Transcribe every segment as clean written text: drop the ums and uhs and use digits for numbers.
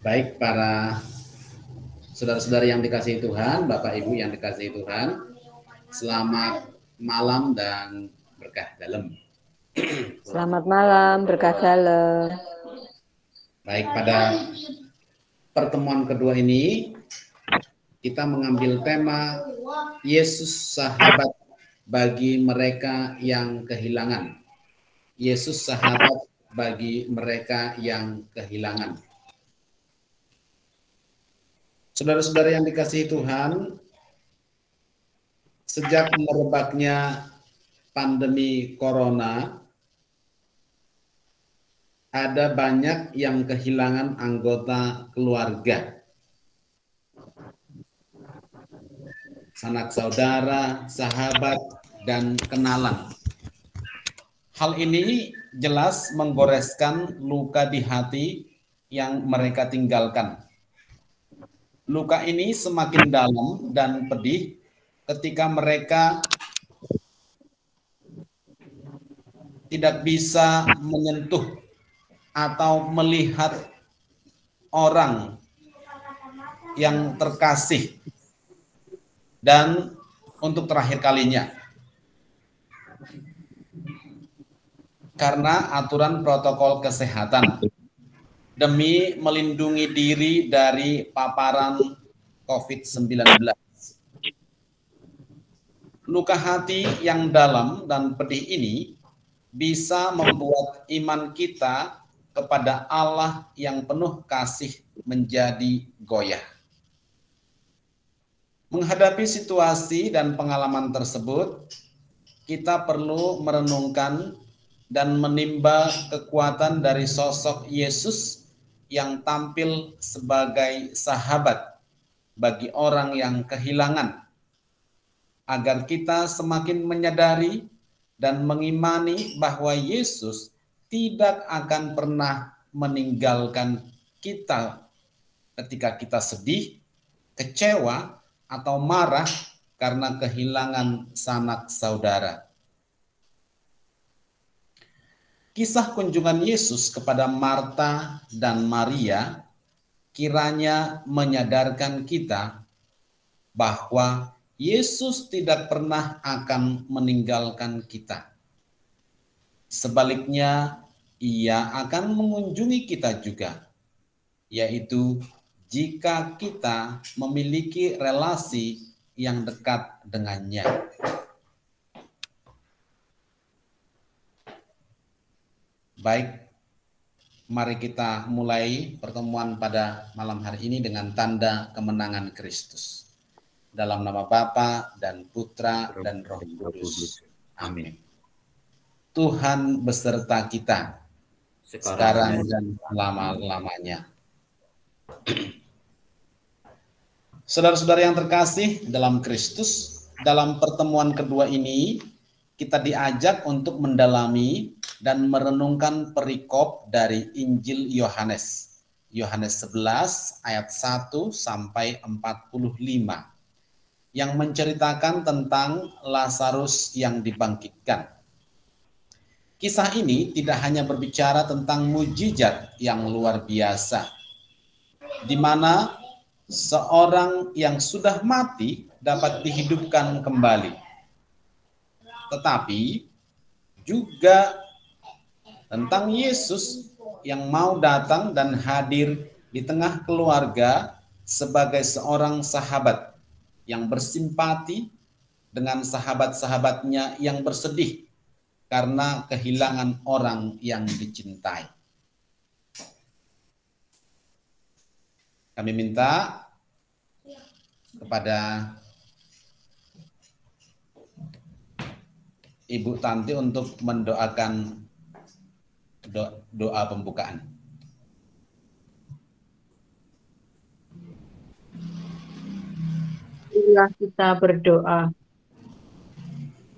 Baik para saudara-saudari yang dikasihi Tuhan, Bapak Ibu yang dikasihi Tuhan, selamat malam dan berkah dalam. Selamat malam, berkah dalam. Baik, pada pertemuan kedua ini kita mengambil tema Yesus sahabat bagi mereka yang kehilangan. Yesus sahabat bagi mereka yang kehilangan. Saudara-saudara yang dikasihi Tuhan, sejak merebaknya pandemi corona, ada banyak yang kehilangan anggota keluarga, sanak saudara, sahabat, dan kenalan. Hal ini jelas menggoreskan luka di hati yang mereka tinggalkan. Luka ini semakin dalam dan pedih ketika mereka tidak bisa menyentuh atau melihat orang yang terkasih dan untuk terakhir kalinya. Karena aturan protokol kesehatan demi melindungi diri dari paparan COVID-19. Luka hati yang dalam dan pedih ini bisa membuat iman kita kepada Allah yang penuh kasih menjadi goyah. Menghadapi situasi dan pengalaman tersebut, kita perlu merenungkan dan menimba kekuatan dari sosok Yesus yang tampil sebagai sahabat bagi orang yang kehilangan, agar kita semakin menyadari dan mengimani bahwa Yesus tidak akan pernah meninggalkan kita ketika kita sedih, kecewa, atau marah karena kehilangan sanak saudara. Kisah kunjungan Yesus kepada Marta dan Maria kiranya menyadarkan kita bahwa Yesus tidak pernah akan meninggalkan kita. Sebaliknya, Ia akan mengunjungi kita juga, yaitu jika kita memiliki relasi yang dekat dengannya. Baik, mari kita mulai pertemuan pada malam hari ini dengan tanda kemenangan Kristus. Dalam nama Bapa dan Putra dan Roh Kudus. Amin. Tuhan beserta kita sekarang dan selama-lamanya. Saudara-saudara yang terkasih dalam Kristus, dalam pertemuan kedua ini kita diajak untuk mendalami dan merenungkan perikop dari Injil Yohanes. Yohanes 11 ayat 1 sampai 45 yang menceritakan tentang Lazarus yang dibangkitkan. Kisah ini tidak hanya berbicara tentang mujizat yang luar biasa, di mana seorang yang sudah mati dapat dihidupkan kembali, tetapi juga tentang Yesus yang mau datang dan hadir di tengah keluarga sebagai seorang sahabat yang bersimpati dengan sahabat-sahabatnya yang bersedih karena kehilangan orang yang dicintai. Kami minta kepada Ibu Tanti untuk mendoakan doa pembukaan. Marilah kita berdoa.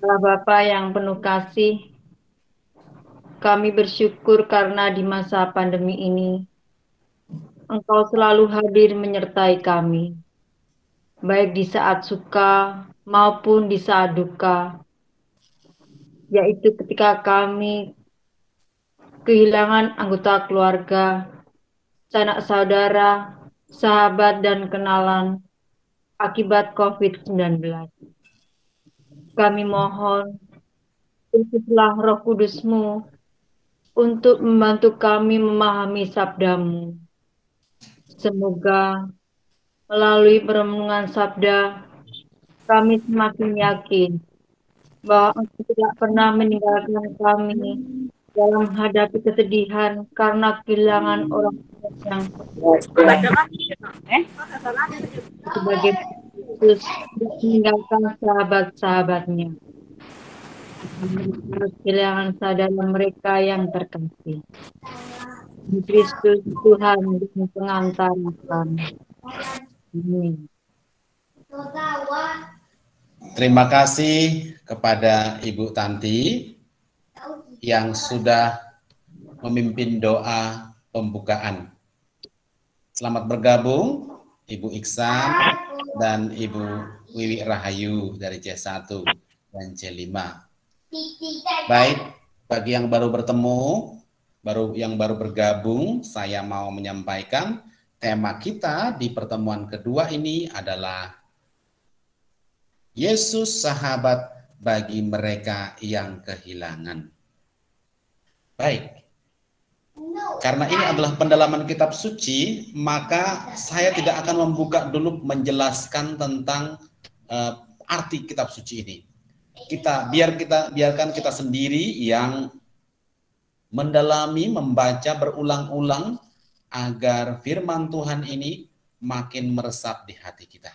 Allah Bapa yang penuh kasih, kami bersyukur karena di masa pandemi ini Engkau selalu hadir menyertai kami, baik di saat suka maupun di saat duka, yaitu ketika kami kehilangan anggota keluarga, sanak saudara, sahabat, dan kenalan akibat COVID-19. Kami mohon, utuslah Roh Kudus-Mu untuk membantu kami memahami sabda-Mu. Semoga melalui perenungan sabda, kami semakin yakin bahwa Engkau tidak pernah meninggalkan kami dalam menghadapi kesedihan karena kehilangan orang yang sebagai Yesus tidak meninggalkan sahabat-sahabatnya. Mereka harus kehilangan saudara mereka yang terkasih. Di Kristus Tuhan dan pengantar kami. Amin. Terima kasih kepada Ibu Tanti yang sudah memimpin doa pembukaan. Selamat bergabung Ibu Iksan dan Ibu Wiwi Rahayu dari C1 dan C5. Baik, bagi yang baru bertemu, yang baru bergabung, saya mau menyampaikan tema kita di pertemuan kedua ini adalah Yesus sahabat bagi mereka yang kehilangan. Baik, karena ini adalah pendalaman kitab suci, maka saya tidak akan membuka dulu menjelaskan tentang arti kitab suci ini. Biarkan kita sendiri yang mendalami, membaca berulang-ulang agar firman Tuhan ini makin meresap di hati kita.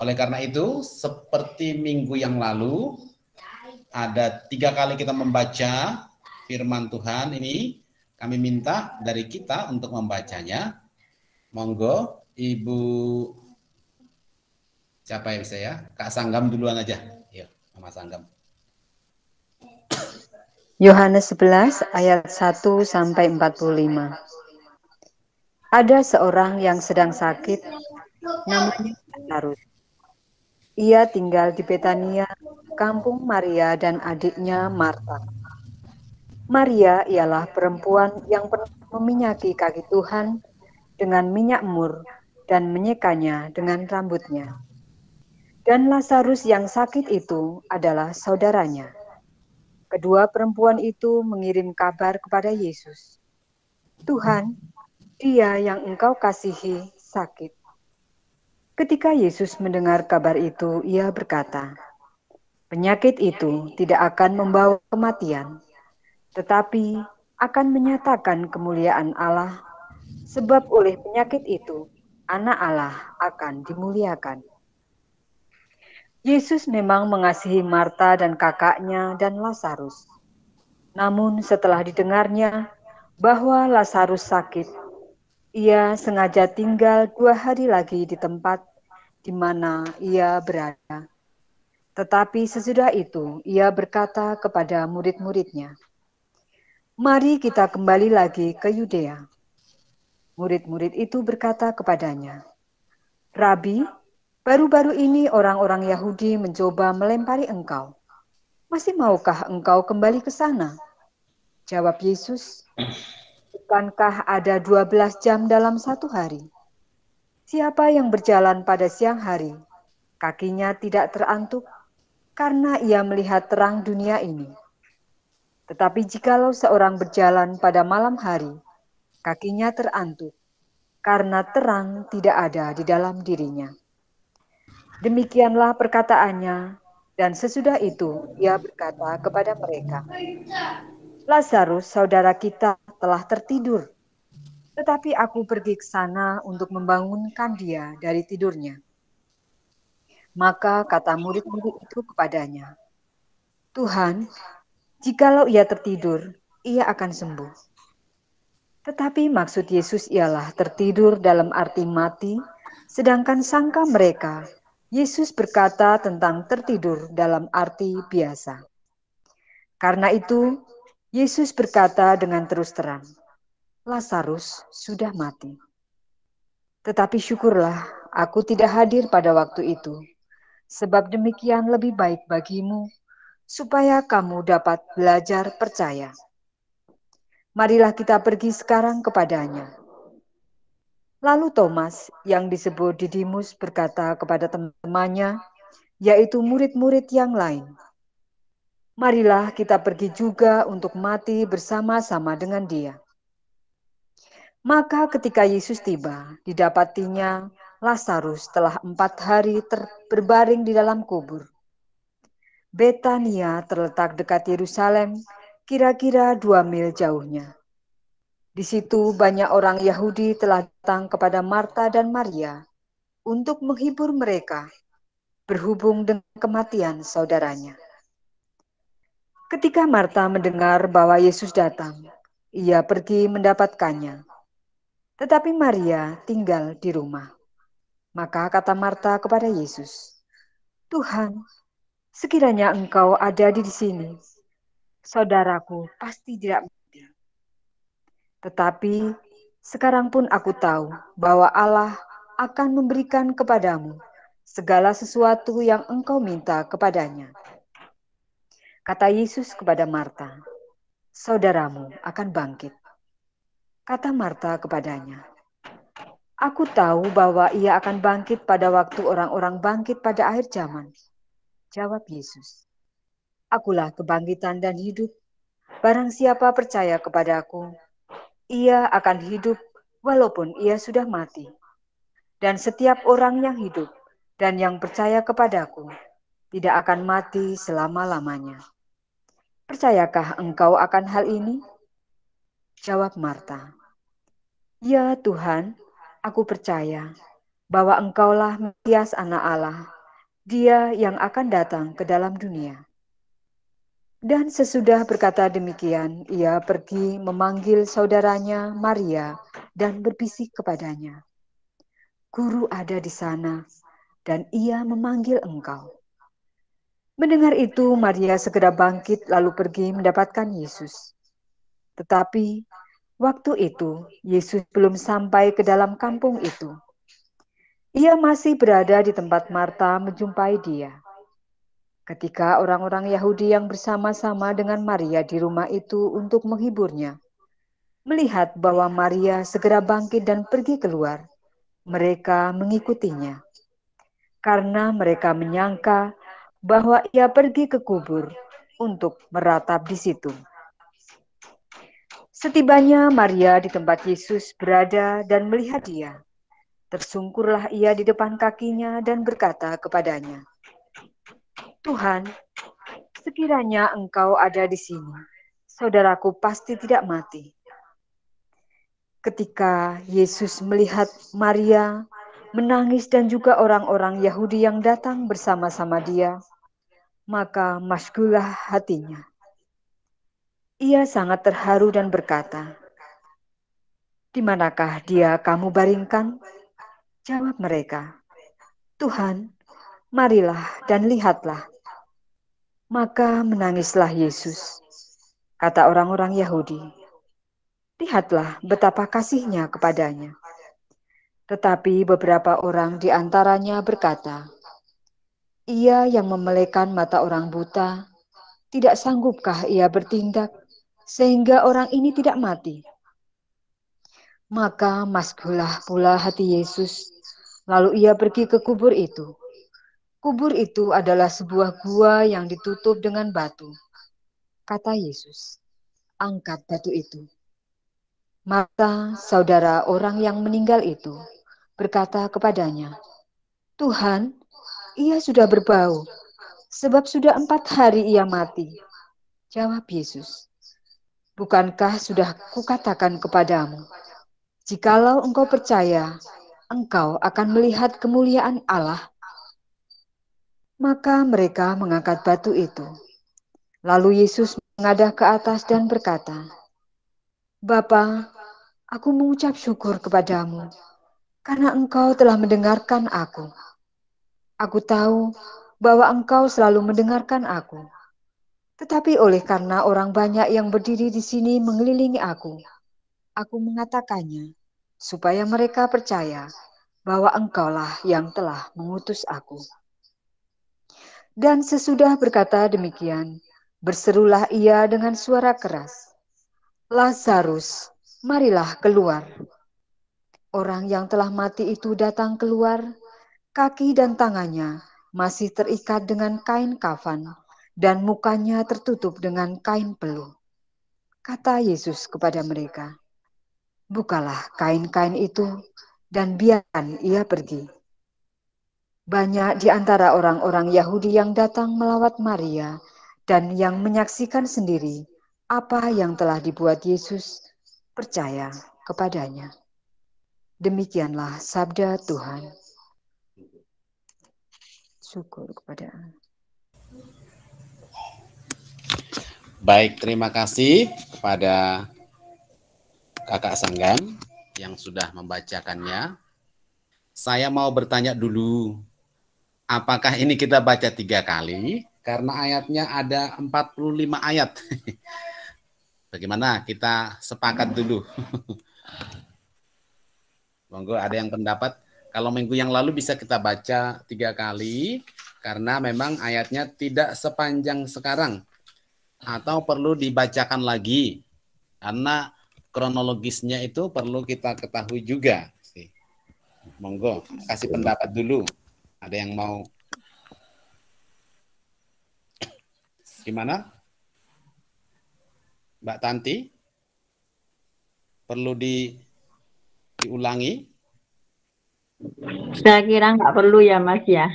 Oleh karena itu, seperti minggu yang lalu, ada 3 kali kita membaca firman Tuhan ini, kami minta dari kita untuk membacanya. Monggo, Ibu, siapa yang bisa ya? Kak Sanggam duluan aja. Yuk, Mama Sanggam. Yohanes 11 ayat 1 sampai 45. Ada seorang yang sedang sakit, namanya Lazarus. Ia tinggal di Betania, kampung Maria dan adiknya Marta. Maria ialah perempuan yang pernah meminyaki kaki Tuhan dengan minyak mur dan menyekanya dengan rambutnya. Dan Lazarus yang sakit itu adalah saudaranya. Kedua perempuan itu mengirim kabar kepada Yesus. Tuhan, dia yang engkau kasihi sakit. Ketika Yesus mendengar kabar itu, ia berkata, penyakit itu tidak akan membawa kematian, tetapi akan menyatakan kemuliaan Allah, sebab oleh penyakit itu, anak Allah akan dimuliakan. Yesus memang mengasihi Marta dan kakaknya dan Lazarus. Namun setelah didengarnya bahwa Lazarus sakit, ia sengaja tinggal 2 hari lagi di tempat di mana ia berada. Tetapi sesudah itu ia berkata kepada murid-muridnya, mari kita kembali lagi ke Yudea. Murid-murid itu berkata kepadanya, Rabi, baru-baru ini orang-orang Yahudi mencoba melempari engkau. Masih maukah engkau kembali ke sana? Jawab Yesus, bukankah ada 12 jam dalam satu hari? Siapa yang berjalan pada siang hari, kakinya tidak terantuk, karena ia melihat terang dunia ini. Tetapi jikalau seorang berjalan pada malam hari, kakinya terantuk, karena terang tidak ada di dalam dirinya. Demikianlah perkataannya, dan sesudah itu ia berkata kepada mereka, Lazarus, saudara kita, telah tertidur, tetapi aku pergi ke sana untuk membangunkan dia dari tidurnya. Maka kata murid-murid itu kepadanya, Tuhan, jikalau ia tertidur, ia akan sembuh. Tetapi maksud Yesus ialah tertidur dalam arti mati, sedangkan sangka mereka, Yesus berkata tentang tertidur dalam arti biasa. Karena itu, Yesus berkata dengan terus terang, Lazarus sudah mati. Tetapi syukurlah, aku tidak hadir pada waktu itu, sebab demikian lebih baik bagimu, supaya kamu dapat belajar percaya. Marilah kita pergi sekarang kepadanya. Lalu Thomas yang disebut Didimus berkata kepada teman-temannya, yaitu murid-murid yang lain, "Marilah kita pergi juga untuk mati bersama-sama dengan dia." Maka ketika Yesus tiba, didapatinya Lazarus telah 4 hari berbaring di dalam kubur. Betania terletak dekat Yerusalem, kira-kira 2 mil jauhnya. Di situ banyak orang Yahudi telah datang kepada Marta dan Maria untuk menghibur mereka berhubung dengan kematian saudaranya. Ketika Marta mendengar bahwa Yesus datang, ia pergi mendapatkannya. Tetapi Maria tinggal di rumah. Maka kata Marta kepada Yesus, "Tuhan, sekiranya Engkau ada di sini, saudaraku pasti tidak mati. Tetapi sekarang pun aku tahu bahwa Allah akan memberikan kepadamu segala sesuatu yang engkau minta kepadanya." Kata Yesus kepada Marta, "Saudaramu akan bangkit." Kata Marta kepadanya, "Aku tahu bahwa ia akan bangkit pada waktu orang-orang bangkit pada akhir zaman." Jawab Yesus, "Akulah kebangkitan dan hidup. Barang siapa percaya kepadaku, ia akan hidup walaupun ia sudah mati. Dan setiap orang yang hidup dan yang percaya kepadaku tidak akan mati selama-lamanya." "Percayakah engkau akan hal ini?" Jawab Marta, "Ya Tuhan, aku percaya bahwa Engkaulah Mesias Anak Allah, Dia yang akan datang ke dalam dunia." Dan sesudah berkata demikian, ia pergi memanggil saudaranya Maria dan berbisik kepadanya, "Guru ada di sana, dan ia memanggil engkau." Mendengar itu, Maria segera bangkit lalu pergi mendapatkan Yesus. Tetapi waktu itu, Yesus belum sampai ke dalam kampung itu. Ia masih berada di tempat Marta menjumpai dia. Ketika orang-orang Yahudi yang bersama-sama dengan Maria di rumah itu untuk menghiburnya, melihat bahwa Maria segera bangkit dan pergi keluar, mereka mengikutinya. Karena mereka menyangka bahwa ia pergi ke kubur untuk meratap di situ. Setibanya Maria di tempat Yesus berada dan melihat dia, tersungkurlah ia di depan kakinya dan berkata kepadanya, "Tuhan, sekiranya engkau ada di sini, saudaraku pasti tidak mati." Ketika Yesus melihat Maria menangis dan juga orang-orang Yahudi yang datang bersama-sama dia, maka masyghullah hatinya. Ia sangat terharu dan berkata, "Di manakah dia kamu baringkan?" Jawab mereka, "Tuhan, marilah dan lihatlah." Maka menangislah Yesus. Kata orang-orang Yahudi, "Lihatlah betapa kasihnya kepadanya." Tetapi beberapa orang di antaranya berkata, "Ia yang memelekan mata orang buta, tidak sanggupkah ia bertindak sehingga orang ini tidak mati?" Maka masyghullah pula hati Yesus, lalu ia pergi ke kubur itu. Kubur itu adalah sebuah gua yang ditutup dengan batu. Kata Yesus, "Angkat batu itu." Marta, saudara orang yang meninggal itu, berkata kepadanya, "Tuhan, ia sudah berbau, sebab sudah 4 hari ia mati." Jawab Yesus, "Bukankah sudah kukatakan kepadamu, jikalau engkau percaya, engkau akan melihat kemuliaan Allah?" Maka mereka mengangkat batu itu. Lalu Yesus mengadah ke atas dan berkata, "Bapa, aku mengucap syukur kepadamu, karena engkau telah mendengarkan aku. Aku tahu bahwa engkau selalu mendengarkan aku. Tetapi oleh karena orang banyak yang berdiri di sini mengelilingi aku mengatakannya, supaya mereka percaya bahwa engkaulah yang telah mengutus aku." Dan sesudah berkata demikian, berserulah ia dengan suara keras, "Lazarus, marilah keluar." Orang yang telah mati itu datang keluar, kaki dan tangannya masih terikat dengan kain kafan, dan mukanya tertutup dengan kain peluh. Kata Yesus kepada mereka, "Bukalah kain-kain itu, dan biarkan ia pergi." Banyak di antara orang-orang Yahudi yang datang melawat Maria dan yang menyaksikan sendiri apa yang telah dibuat Yesus, percaya kepadanya. Demikianlah sabda Tuhan. Syukur kepada Allah. Baik, terima kasih kepada Kakak Sanggam yang sudah membacakannya. Saya mau bertanya dulu, apakah ini kita baca 3 kali? Karena ayatnya ada 45 ayat. Bagaimana? Kita sepakat dulu. Monggo, ada yang pendapat? Kalau minggu yang lalu bisa kita baca 3 kali, karena memang ayatnya tidak sepanjang sekarang. Atau perlu dibacakan lagi, karena kronologisnya itu perlu kita ketahui juga. Monggo, kasih pendapat dulu. Ada yang mau? Gimana? Mbak Tanti? Perlu diulangi? Saya kira nggak perlu ya Mas ya.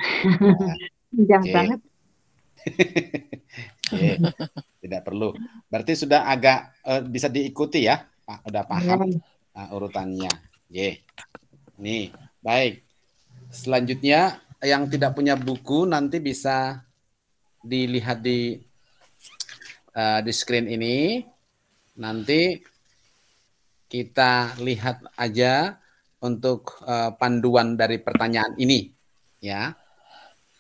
Panjang Oke. banget. Oke, tidak perlu. Berarti sudah agak bisa diikuti ya, Pak. Udah paham urutannya. Oke. Nih, baik. Selanjutnya yang tidak punya buku nanti bisa dilihat di screen ini. Nanti kita lihat aja untuk panduan dari pertanyaan ini, ya.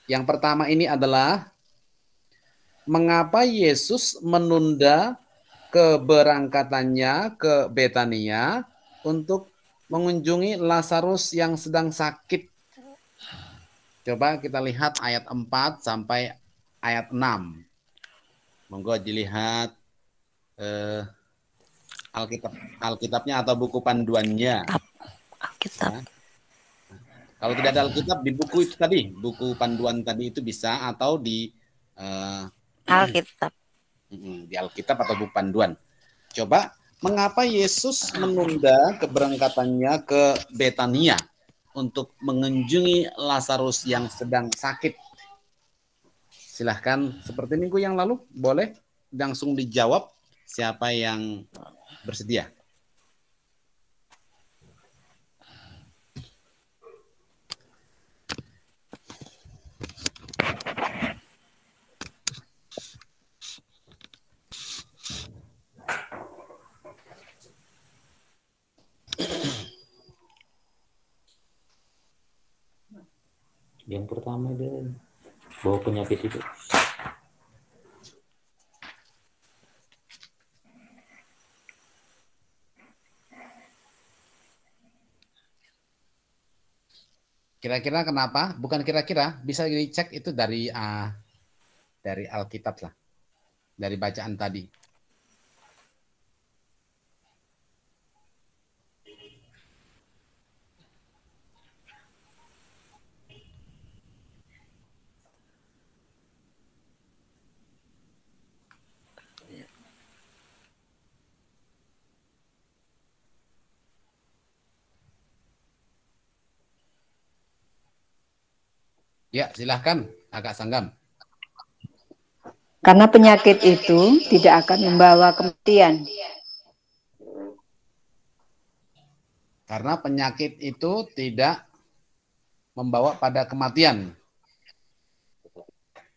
Yang pertama ini adalah mengapa Yesus menunda keberangkatannya ke Betania untuk mengunjungi Lazarus yang sedang sakit. Coba kita lihat ayat 4 sampai ayat 6. Monggo dilihat Alkitabnya atau buku panduannya. Alkitab. Ya. Kalau tidak ada Alkitab, di buku itu tadi, buku panduan tadi itu bisa, atau di Alkitab. Di Alkitab atau buku panduan. Coba, mengapa Yesus menunda keberangkatannya ke Betania untuk mengunjungi Lazarus yang sedang sakit? Silahkan, seperti minggu yang lalu, boleh langsung dijawab siapa yang bersedia. Yang pertama dia bawa penyakit itu. Kira-kira kenapa? Bukan kira-kira, bisa dicek itu dari Alkitab lah, dari bacaan tadi. Ya, silahkan, Kakak Sanggam. Karena penyakit itu tidak akan membawa kematian. Karena penyakit itu tidak membawa pada kematian.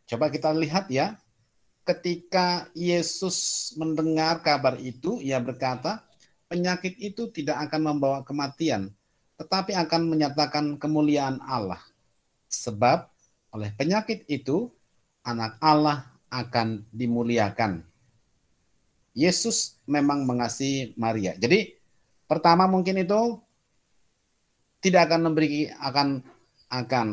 Coba kita lihat ya, ketika Yesus mendengar kabar itu, ia berkata, penyakit itu tidak akan membawa kematian, tetapi akan menyatakan kemuliaan Allah. Sebab oleh penyakit itu, anak Allah akan dimuliakan. Yesus memang mengasihi Maria. Jadi pertama mungkin itu tidak akan akan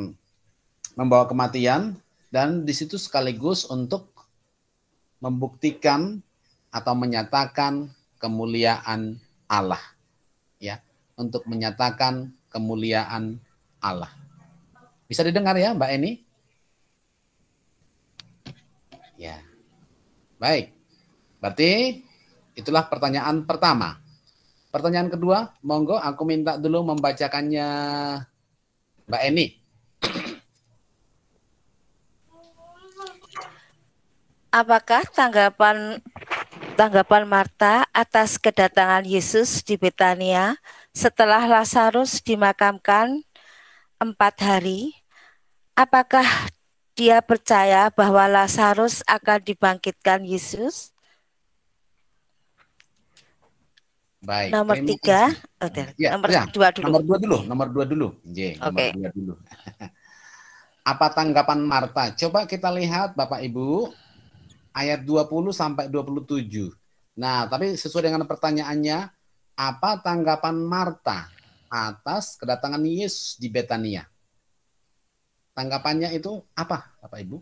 membawa kematian, dan di situ sekaligus untuk membuktikan atau menyatakan kemuliaan Allah. Ya, untuk menyatakan kemuliaan Allah. Bisa didengar ya Mbak Eni? Ya. Baik. Berarti itulah pertanyaan pertama. Pertanyaan kedua, monggo aku minta dulu membacakannya Mbak Eni. Apakah tanggapan Marta atas kedatangan Yesus di Betania setelah Lazarus dimakamkan 4 hari? Apakah dia percaya bahwa Lazarus akan dibangkitkan Yesus? Baik. Nomor terima 3, kasih. Ya, nomor ya. 2 dulu. Nomor dua dulu. Nomor Oke. 2 dulu. Apa tanggapan Marta? Coba kita lihat Bapak Ibu ayat 20 sampai 27. Nah, tapi sesuai dengan pertanyaannya, apa tanggapan Marta atas kedatangan Yesus di Betania? Tanggapannya itu apa, Bapak Ibu?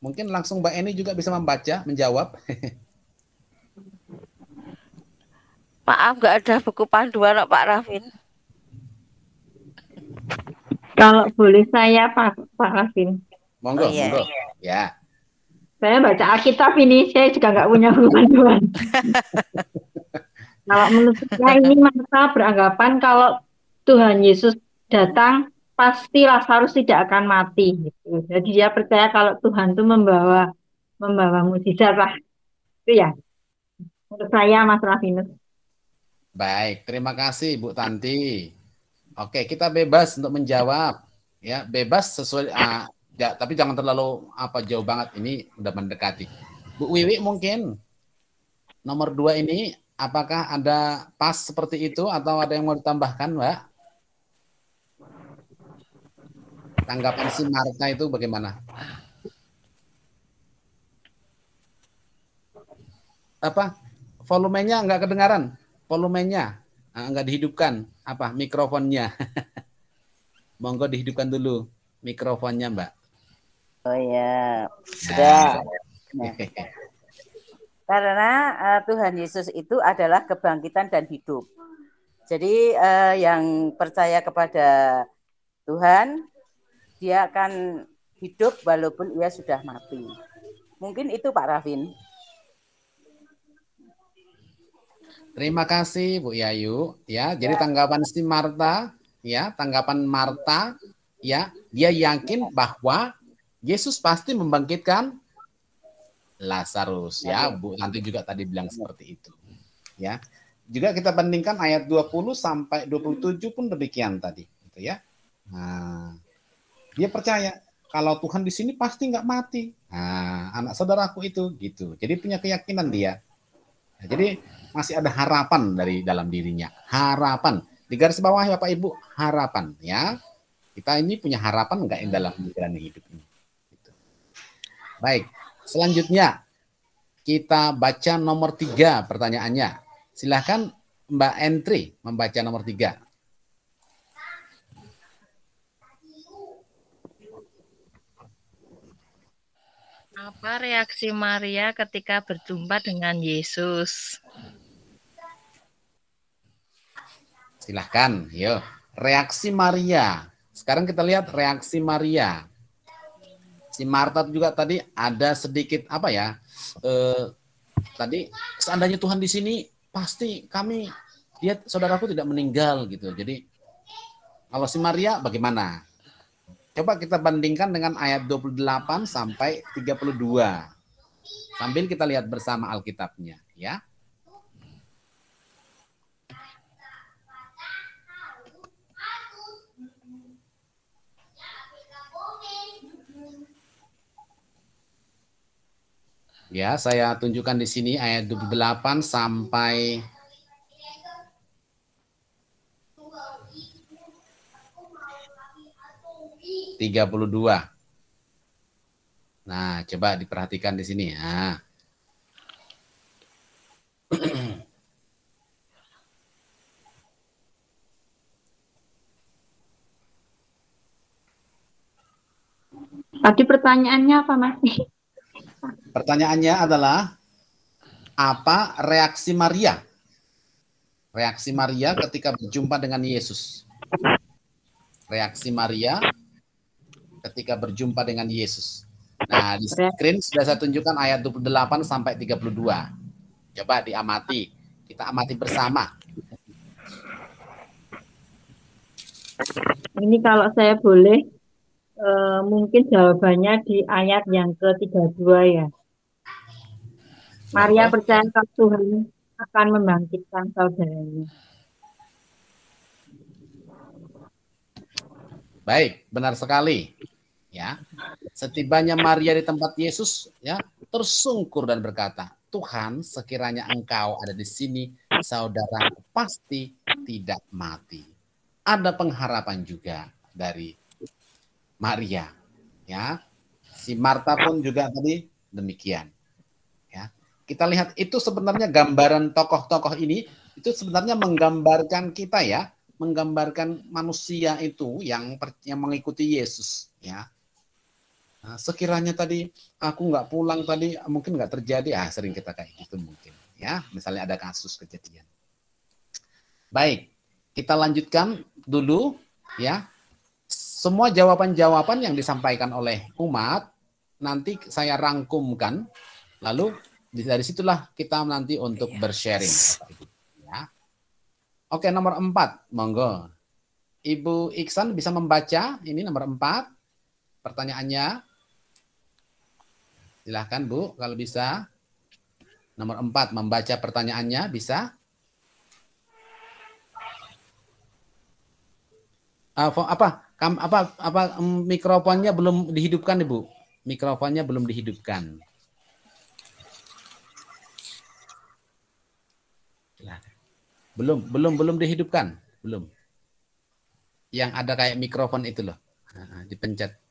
Mungkin langsung Mbak Eni juga bisa membaca, menjawab. Maaf, nggak ada buku panduan Pak Rafin. Kalau boleh saya Pak Rafin. Monggo, Oh, iya. monggo. Ya. Saya baca Alkitab ini, saya juga nggak punya buku panduan. Kalau menurut saya ini Marta beranggapan kalau Tuhan Yesus datang pasti Lazarus tidak akan mati. Gitu. Jadi dia percaya kalau Tuhan itu membawa mukjizat lah. Itu ya. Menurut saya Mas Rafinus. Baik, terima kasih Bu Tanti. Oke, kita bebas untuk menjawab. Ya, bebas sesuai ya, tapi jangan terlalu jauh banget, ini udah mendekati. Bu Wiwi mungkin nomor 2 ini apakah ada pas seperti itu atau ada yang mau ditambahkan, Mbak? Tanggapan si Marta itu bagaimana? Apa? Volumenya nggak kedengaran? Volumenya nggak dihidupkan? Apa? Mikrofonnya? Monggo dihidupkan dulu mikrofonnya, Mbak. Oh ya, sudah. Nah, karena Tuhan Yesus itu adalah kebangkitan dan hidup. Jadi yang percaya kepada Tuhan, dia akan hidup walaupun ia sudah mati. Mungkin itu Pak Rafin. Terima kasih Bu Yayu. Ya, jadi tanggapan si Marta, ya, tanggapan Marta, ya, dia yakin bahwa Yesus pasti membangkitkan Lazarus, ya. Bu nanti juga tadi bilang seperti itu. Ya. Juga kita bandingkan ayat 20 sampai 27 pun demikian tadi, gitu ya. Nah, dia percaya kalau Tuhan di sini pasti nggak mati. Nah, anak saudaraku itu gitu. Jadi punya keyakinan dia. Nah, jadi masih ada harapan dari dalam dirinya. Harapan. Di garis bawah Bapak Ibu, harapan ya. Kita ini punya harapan nggak dalam menjalani hidup ini. Gitu. Baik, selanjutnya kita baca nomor 3 pertanyaannya. Silahkan Mbak Entri membaca nomor 3. Apa reaksi Maria ketika berjumpa dengan Yesus? Silahkan, yuk. Reaksi Maria. Sekarang kita lihat reaksi Maria. Si Marta juga tadi ada sedikit tadi seandainya Tuhan di sini pasti dia saudaraku tidak meninggal gitu. Jadi kalau si Maria bagaimana? Coba kita bandingkan dengan ayat 28 sampai 32. Sambil kita lihat bersama Alkitabnya, ya. Ya, saya tunjukkan di sini ayat 28 sampai 32. Nah, coba diperhatikan di sini ya. Tadi pertanyaannya apa, Mas? Pertanyaannya adalah Apa reaksi Maria? Reaksi Maria ketika berjumpa dengan Yesus. Reaksi Maria ketika berjumpa dengan Yesus. Nah, di screen sudah saya tunjukkan ayat 28 sampai 32. Coba diamati. Kita amati bersama. Ini kalau saya boleh, mungkin jawabannya di ayat yang ke-32 ya. Maria percaya kalau Tuhan akan membangkitkan saudaranya. Baik, benar sekali. Ya, setibanya Maria di tempat Yesus, ya, tersungkur dan berkata, Tuhan, sekiranya Engkau ada di sini, saudaraku pasti tidak mati. Ada pengharapan juga dari Maria. Ya, si Marta pun juga tadi demikian. Ya, kita lihat itu sebenarnya gambaran tokoh-tokoh ini itu sebenarnya menggambarkan kita ya, menggambarkan manusia itu yang mengikuti Yesus. Ya. Nah, sekiranya tadi aku nggak pulang tadi mungkin nggak terjadi, sering kita kayak gitu mungkin ya, misalnya ada kasus kejadian. Baik, kita lanjutkan dulu ya, semua jawaban-jawaban yang disampaikan oleh umat nanti saya rangkumkan, lalu dari situlah kita nanti untuk bersharing ya. Oke, nomor 4 monggo Ibu Iksan bisa membaca ini nomor 4 pertanyaannya. Silahkan Bu, kalau bisa. Nomor 4, membaca pertanyaannya, bisa? Mikrofonnya belum dihidupkan, Ibu. Mikrofonnya belum dihidupkan. Belum dihidupkan, belum. Yang ada kayak mikrofon itu loh. Dipencet.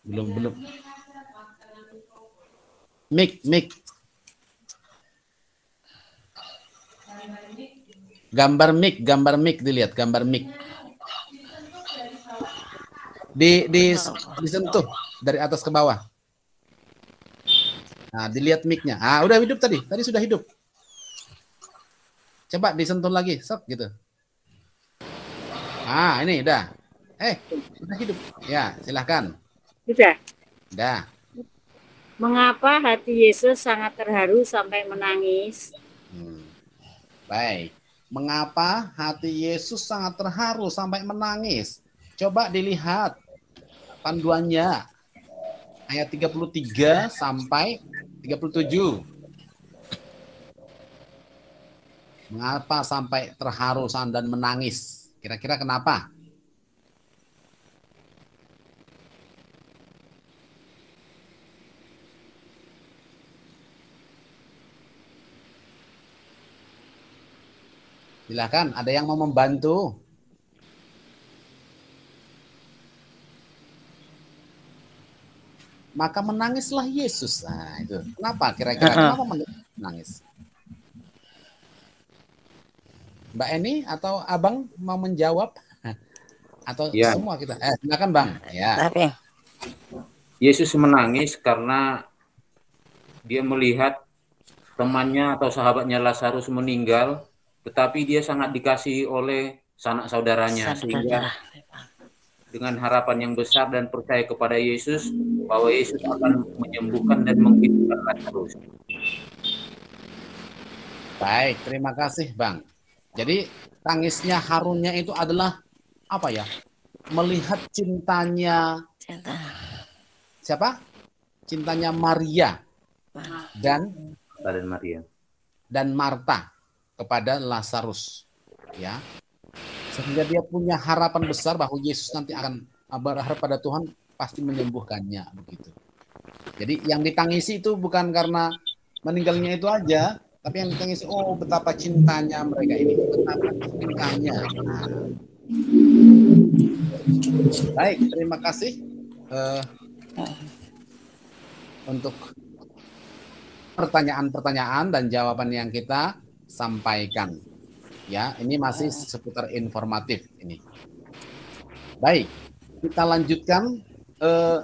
Belum. Mic. Gambar mic dilihat, gambar mic. Disentuh dari atas ke bawah. Nah, dilihat mic-nya. Udah hidup tadi sudah hidup. Coba disentuh lagi, sok gitu. Ini udah. Sudah hidup. Ya, silahkan. Sudah. Mengapa hati Yesus sangat terharu sampai menangis? Baik. Mengapa hati Yesus sangat terharu sampai menangis? Coba dilihat panduannya. Ayat 33 sampai 37. Mengapa sampai terharu dan menangis? Kira-kira kenapa? Silakan, ada yang mau membantu? Maka menangislah Yesus. Nah, itu. Kenapa? Kira-kira kenapa menangis? Mbak Eni atau Abang mau menjawab? Atau ya. Semua kita? Silakan Bang. Ya. Yesus menangis karena dia melihat temannya atau sahabatnya Lazarus meninggal, tetapi dia sangat dikasihi oleh sanak saudaranya, sehingga dengan harapan yang besar dan percaya kepada Yesus bahwa Yesus akan menyembuhkan dan menghidupkan Lazarus. Baik, terima kasih Bang. Jadi tangisnya, harunya itu adalah apa ya? Melihat cintanya siapa? Cintanya Maria dan Marta kepada Lazarus, ya, sehingga dia punya harapan besar bahwa Yesus nanti akan berharap pada Tuhan pasti menyembuhkannya, begitu. Jadi yang ditangisi itu bukan karena meninggalnya itu aja, tapi yang ditangisi betapa cintanya mereka ini, betapa cintanya. Baik, terima kasih untuk pertanyaan-pertanyaan dan jawaban yang kita sampaikan. Ya, ini masih seputar informatif ini. Baik, kita lanjutkan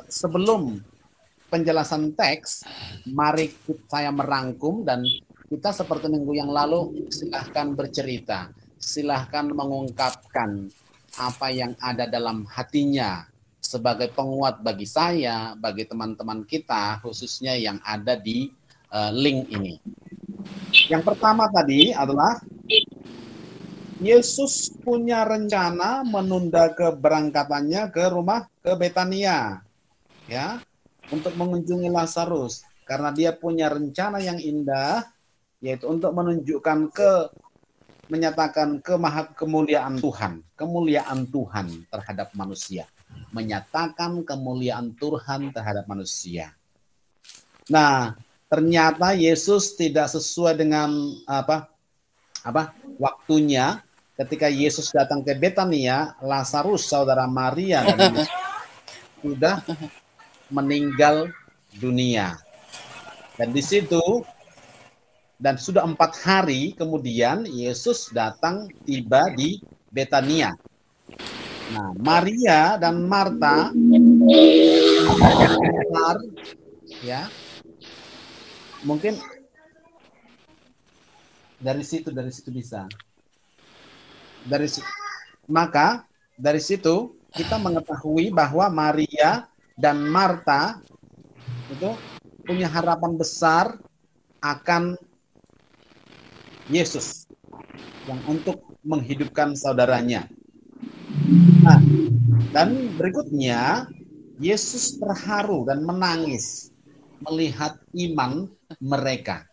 sebelum penjelasan teks, mari saya merangkum dan kita seperti minggu yang lalu, silahkan bercerita, silahkan mengungkapkan apa yang ada dalam hatinya sebagai penguat bagi saya, bagi teman-teman kita, khususnya yang ada di link ini. Yang pertama tadi adalah Yesus punya rencana menunda keberangkatannya ke Betania, ya, untuk mengunjungi Lazarus, karena dia punya rencana yang indah, yaitu untuk menyatakan kemuliaan Tuhan terhadap manusia, menyatakan kemuliaan Tuhan terhadap manusia. Nah, ternyata Yesus tidak sesuai dengan waktunya. Ketika Yesus datang ke Betania, Lazarus saudara Maria dan Yesus sudah meninggal dunia. Dan di situ, dan sudah 4 hari kemudian Yesus tiba di Betania. Nah, Maria dan Marta, ya, mungkin dari situ bisa. Maka dari situ kita mengetahui bahwa Maria dan Marta itu punya harapan besar akan Yesus yang untuk menghidupkan saudaranya. Nah, dan berikutnya Yesus terharu dan menangis melihat iman mereka.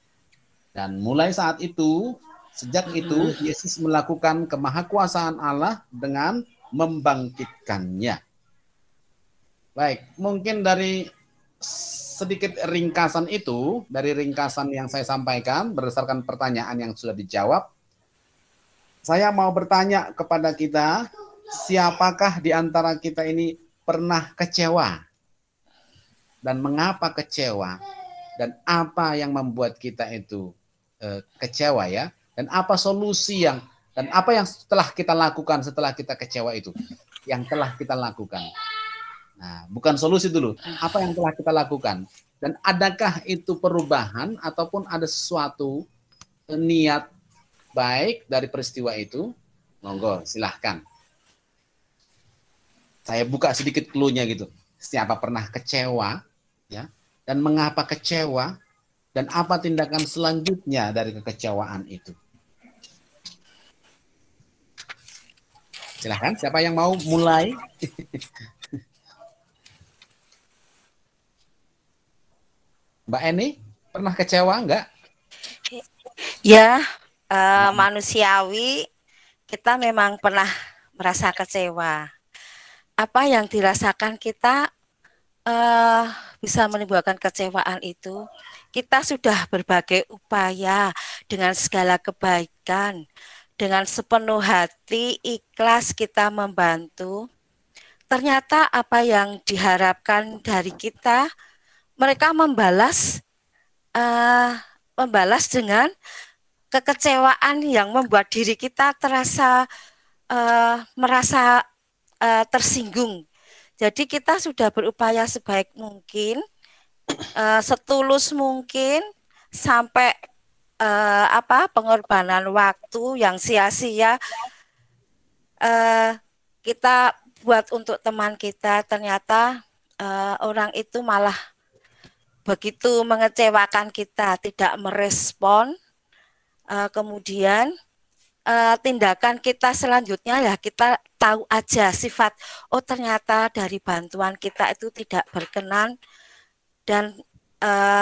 Dan mulai saat itu, sejak itu Yesus melakukan kemahakuasaan Allah dengan membangkitkannya. Baik, mungkin dari sedikit ringkasan itu, dari ringkasan yang saya sampaikan berdasarkan pertanyaan yang sudah dijawab, saya mau bertanya kepada kita, siapakah di antara kita ini pernah kecewa? Dan mengapa kecewa? Dan apa yang membuat kita itu kecewa, ya? Dan apa solusi dan apa yang telah kita lakukan setelah kita kecewa itu? Yang telah kita lakukan. Nah, bukan solusi dulu. Apa yang telah kita lakukan? Dan adakah itu perubahan ataupun ada sesuatu niat baik dari peristiwa itu? Monggo, silahkan. Saya buka sedikit clue-nya gitu. Siapa pernah kecewa, ya? Dan mengapa kecewa? Dan apa tindakan selanjutnya dari kekecewaan itu? Silahkan, siapa yang mau mulai? Mbak Eni, pernah kecewa enggak? Ya, manusiawi kita memang pernah merasa kecewa. Apa yang dirasakan kita bisa menimbulkan kecewaan itu. Kita sudah berbagai upaya dengan segala kebaikan, dengan sepenuh hati, ikhlas kita membantu. Ternyata apa yang diharapkan dari kita, mereka membalas dengan kekecewaan yang membuat diri kita merasa tersinggung. Jadi kita sudah berupaya sebaik mungkin, setulus mungkin, sampai pengorbanan waktu yang sia-sia kita buat untuk teman kita, ternyata orang itu malah begitu mengecewakan kita, tidak merespon. Kemudian tindakan kita selanjutnya ya kita tahu aja sifat, oh ternyata dari bantuan kita itu tidak berkenan, dan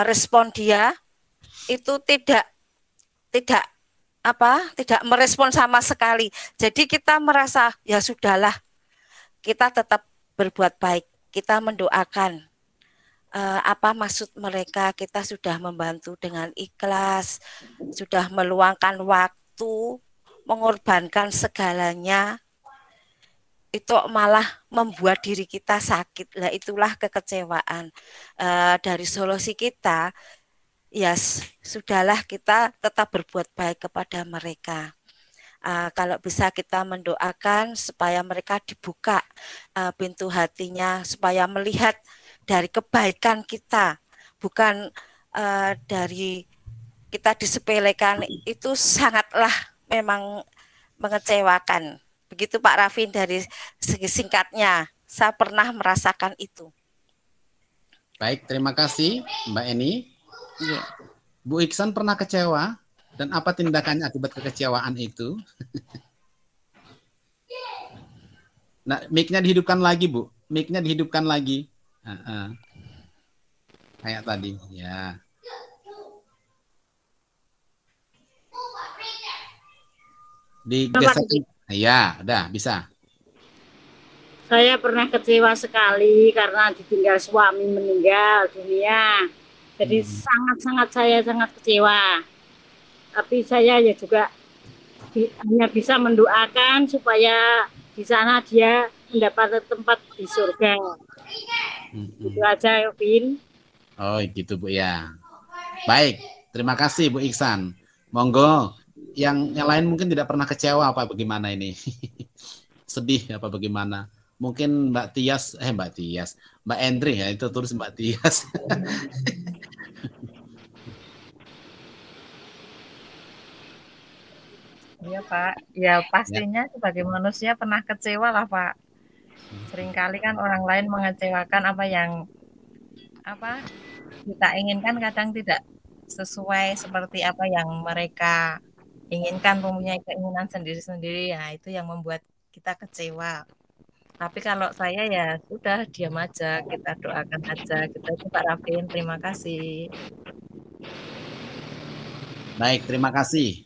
respon dia itu tidak merespon sama sekali. Jadi kita merasa ya sudahlah, kita tetap berbuat baik, kita mendoakan apa maksud mereka, kita sudah membantu dengan ikhlas, sudah meluangkan waktu, mengorbankan segalanya, itu malah membuat diri kita sakit. Lah itulah kekecewaan. Dari solusi kita, ya sudahlah, kita tetap berbuat baik kepada mereka. Kalau bisa kita mendoakan supaya mereka dibuka pintu hatinya, supaya melihat dari kebaikan kita, bukan dari kita disepelekan. Itu sangatlah memang mengecewakan. Begitu Pak Rafin, dari segi singkatnya, saya pernah merasakan itu. Baik, terima kasih Mbak Eni. Iya. Bu Iksan pernah kecewa, dan apa tindakannya akibat kekecewaan itu? Nah, mic-nya dihidupkan lagi, Bu. Mic-nya dihidupkan lagi. Kayak tadi, ya. Digeser. Ya, udah bisa. Saya pernah kecewa sekali karena ditinggal suami meninggal dunia. Jadi sangat-sangat saya sangat kecewa. Tapi saya ya juga hanya bisa mendoakan supaya di sana dia mendapat tempat di surga. Itu aja, Vin. Oh, gitu Bu ya. Baik, terima kasih Bu Iksan. Monggo, yang lain mungkin tidak pernah kecewa apa bagaimana ini? Sedih apa bagaimana? Mungkin Mbak Endri ya, itu tulis Mbak Tias. Iya Pak, ya pastinya sebagai manusia pernah kecewa lah Pak. Seringkali kan orang lain mengecewakan apa yang kita inginkan, kadang tidak sesuai seperti apa yang mereka inginkan, mempunyai keinginan sendiri-sendiri, ya itu yang membuat kita kecewa. Tapi kalau saya ya sudah diam aja, kita doakan aja. Gitu aja Pak Rafin, terima kasih. Baik, terima kasih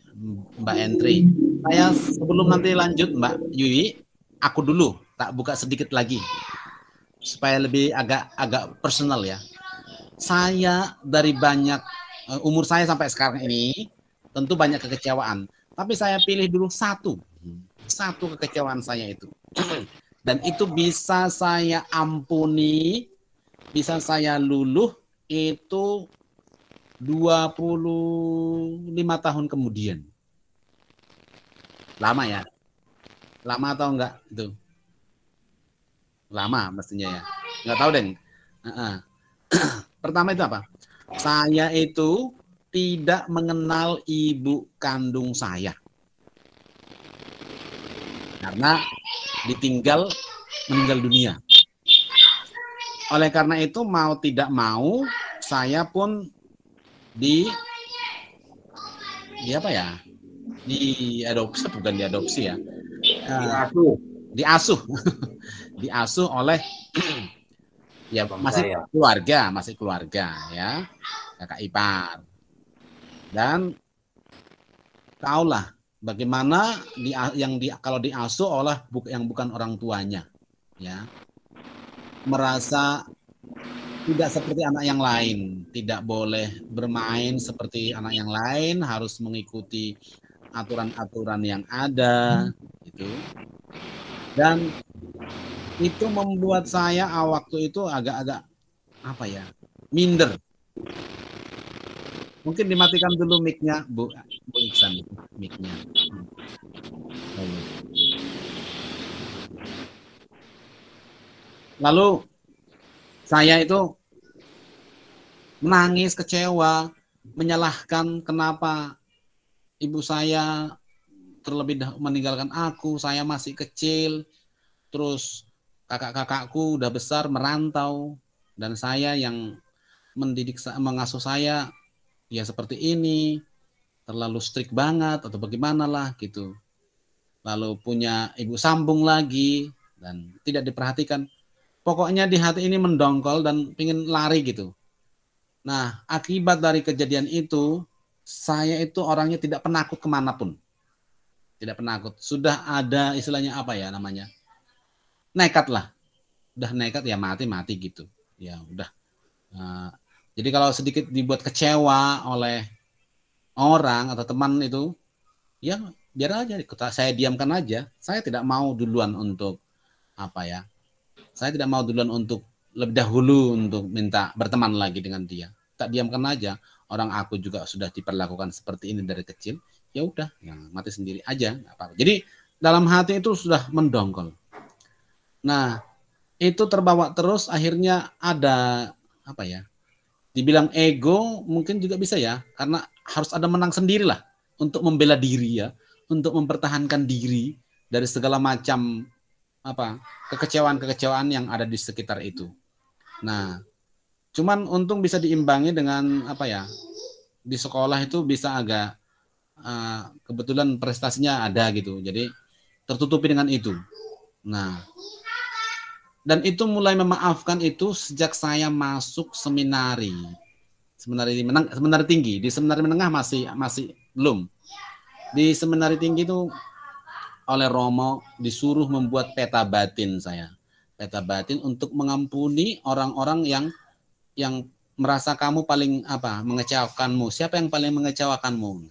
Mbak Entri. Saya sebelum nanti lanjut Mbak Yui, aku dulu tak buka sedikit lagi supaya lebih agak personal ya. Saya dari banyak umur saya sampai sekarang ini tentu banyak kekecewaan, tapi saya pilih dulu satu kekecewaan saya itu. Dan itu bisa saya ampuni, bisa saya luluh itu 25 tahun kemudian. Lama ya? Lama atau enggak itu? Lama mestinya ya. Enggak tahu deh. Pertama itu apa? Saya itu tidak mengenal ibu kandung saya. Karena meninggal dunia. Oleh karena itu mau tidak mau saya pun diasuh oleh ya masih keluarga ya, kakak ipar. Dan taulah bagaimana kalau diasuh oleh yang bukan orang tuanya, ya, merasa tidak seperti anak yang lain, tidak boleh bermain seperti anak yang lain, harus mengikuti aturan-aturan yang ada, gitu. Dan itu membuat saya waktu itu agak-agak minder. Mungkin dimatikan dulu mic-nya, Bu Iksan, mic-nya. Lalu saya itu menangis, kecewa, menyalahkan kenapa ibu saya terlebih dahulu meninggalkan aku, saya masih kecil, terus kakak-kakakku udah besar merantau, dan saya yang mengasuh saya ya seperti ini, terlalu strict banget atau bagaimana lah gitu. Lalu punya ibu sambung lagi dan tidak diperhatikan. Pokoknya di hati ini mendongkol dan pingin lari gitu. Nah, akibat dari kejadian itu, saya itu orangnya tidak penakut kemanapun. Tidak penakut. Sudah ada istilahnya nekat lah. Udah nekat ya mati gitu. Ya udah. Jadi kalau sedikit dibuat kecewa oleh orang atau teman itu, ya biar aja. Saya diamkan aja. Saya tidak mau duluan untuk saya tidak mau duluan untuk lebih dahulu untuk minta berteman lagi dengan dia. Tak diamkan aja. Orang aku juga sudah diperlakukan seperti ini dari kecil. Ya udah, ya mati sendiri aja. Jadi dalam hati itu sudah mendongkol. Nah, itu terbawa terus, akhirnya ada apa ya? Dibilang ego mungkin juga bisa ya, karena harus ada menang sendiri lah untuk membela diri ya, untuk mempertahankan diri dari segala macam apa kekecewaan-kekecewaan yang ada di sekitar itu. Nah, cuman untung bisa diimbangi dengan apa ya? Di sekolah itu bisa agak kebetulan prestasinya ada gitu, jadi tertutupi dengan itu. Nah, dan itu mulai memaafkan itu sejak saya masuk seminari tinggi. Di seminari menengah masih belum. Di seminari tinggi itu oleh Romo disuruh membuat peta batin saya. Peta batin untuk mengampuni orang-orang yang merasa kamu paling mengecewakanmu. Siapa yang paling mengecewakanmu?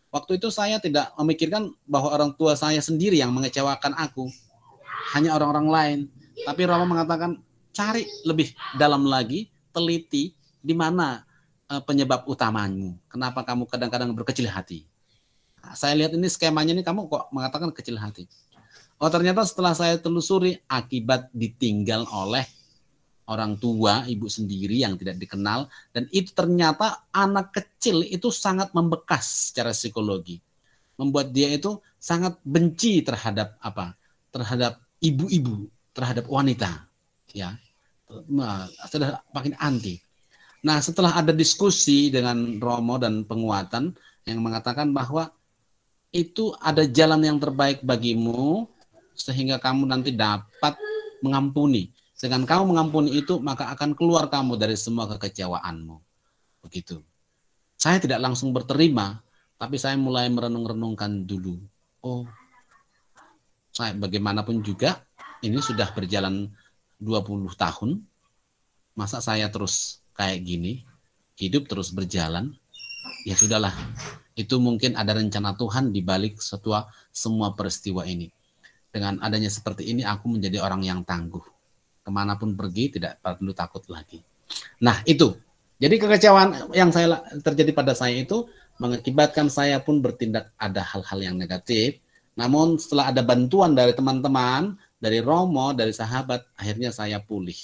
Waktu itu saya tidak memikirkan bahwa orang tua saya sendiri yang mengecewakan aku. Hanya orang-orang lain. Tapi Romo mengatakan, cari lebih dalam lagi, teliti di mana penyebab utamamu. Kenapa kamu kadang-kadang berkecil hati? Nah, saya lihat ini skemanya ini, kamu kok mengatakan kecil hati. Oh, ternyata setelah saya telusuri, akibat ditinggal oleh orang tua, ibu sendiri yang tidak dikenal, dan itu ternyata anak kecil itu sangat membekas secara psikologi. Membuat dia itu sangat benci terhadap terhadap ibu-ibu, terhadap wanita, ya. Sudah makin anti. Nah, setelah ada diskusi dengan Romo dan penguatan yang mengatakan bahwa itu ada jalan yang terbaik bagimu sehingga kamu nanti dapat mengampuni. Dengan kamu mengampuni itu, maka akan keluar kamu dari semua kekecewaanmu. Begitu. Saya tidak langsung berterima, tapi saya mulai merenung-renungkan dulu. Oh, saya bagaimanapun juga, ini sudah berjalan 20 tahun. Masa saya terus kayak gini, hidup terus berjalan? Ya sudahlah, itu mungkin ada rencana Tuhan di balik semua peristiwa ini. Dengan adanya seperti ini, aku menjadi orang yang tangguh. Kemanapun pergi tidak perlu takut lagi. Nah itu, jadi kekecewaan yang terjadi pada saya itu mengakibatkan saya pun bertindak ada hal-hal yang negatif. Namun setelah ada bantuan dari teman-teman, dari Romo, dari sahabat, akhirnya saya pulih.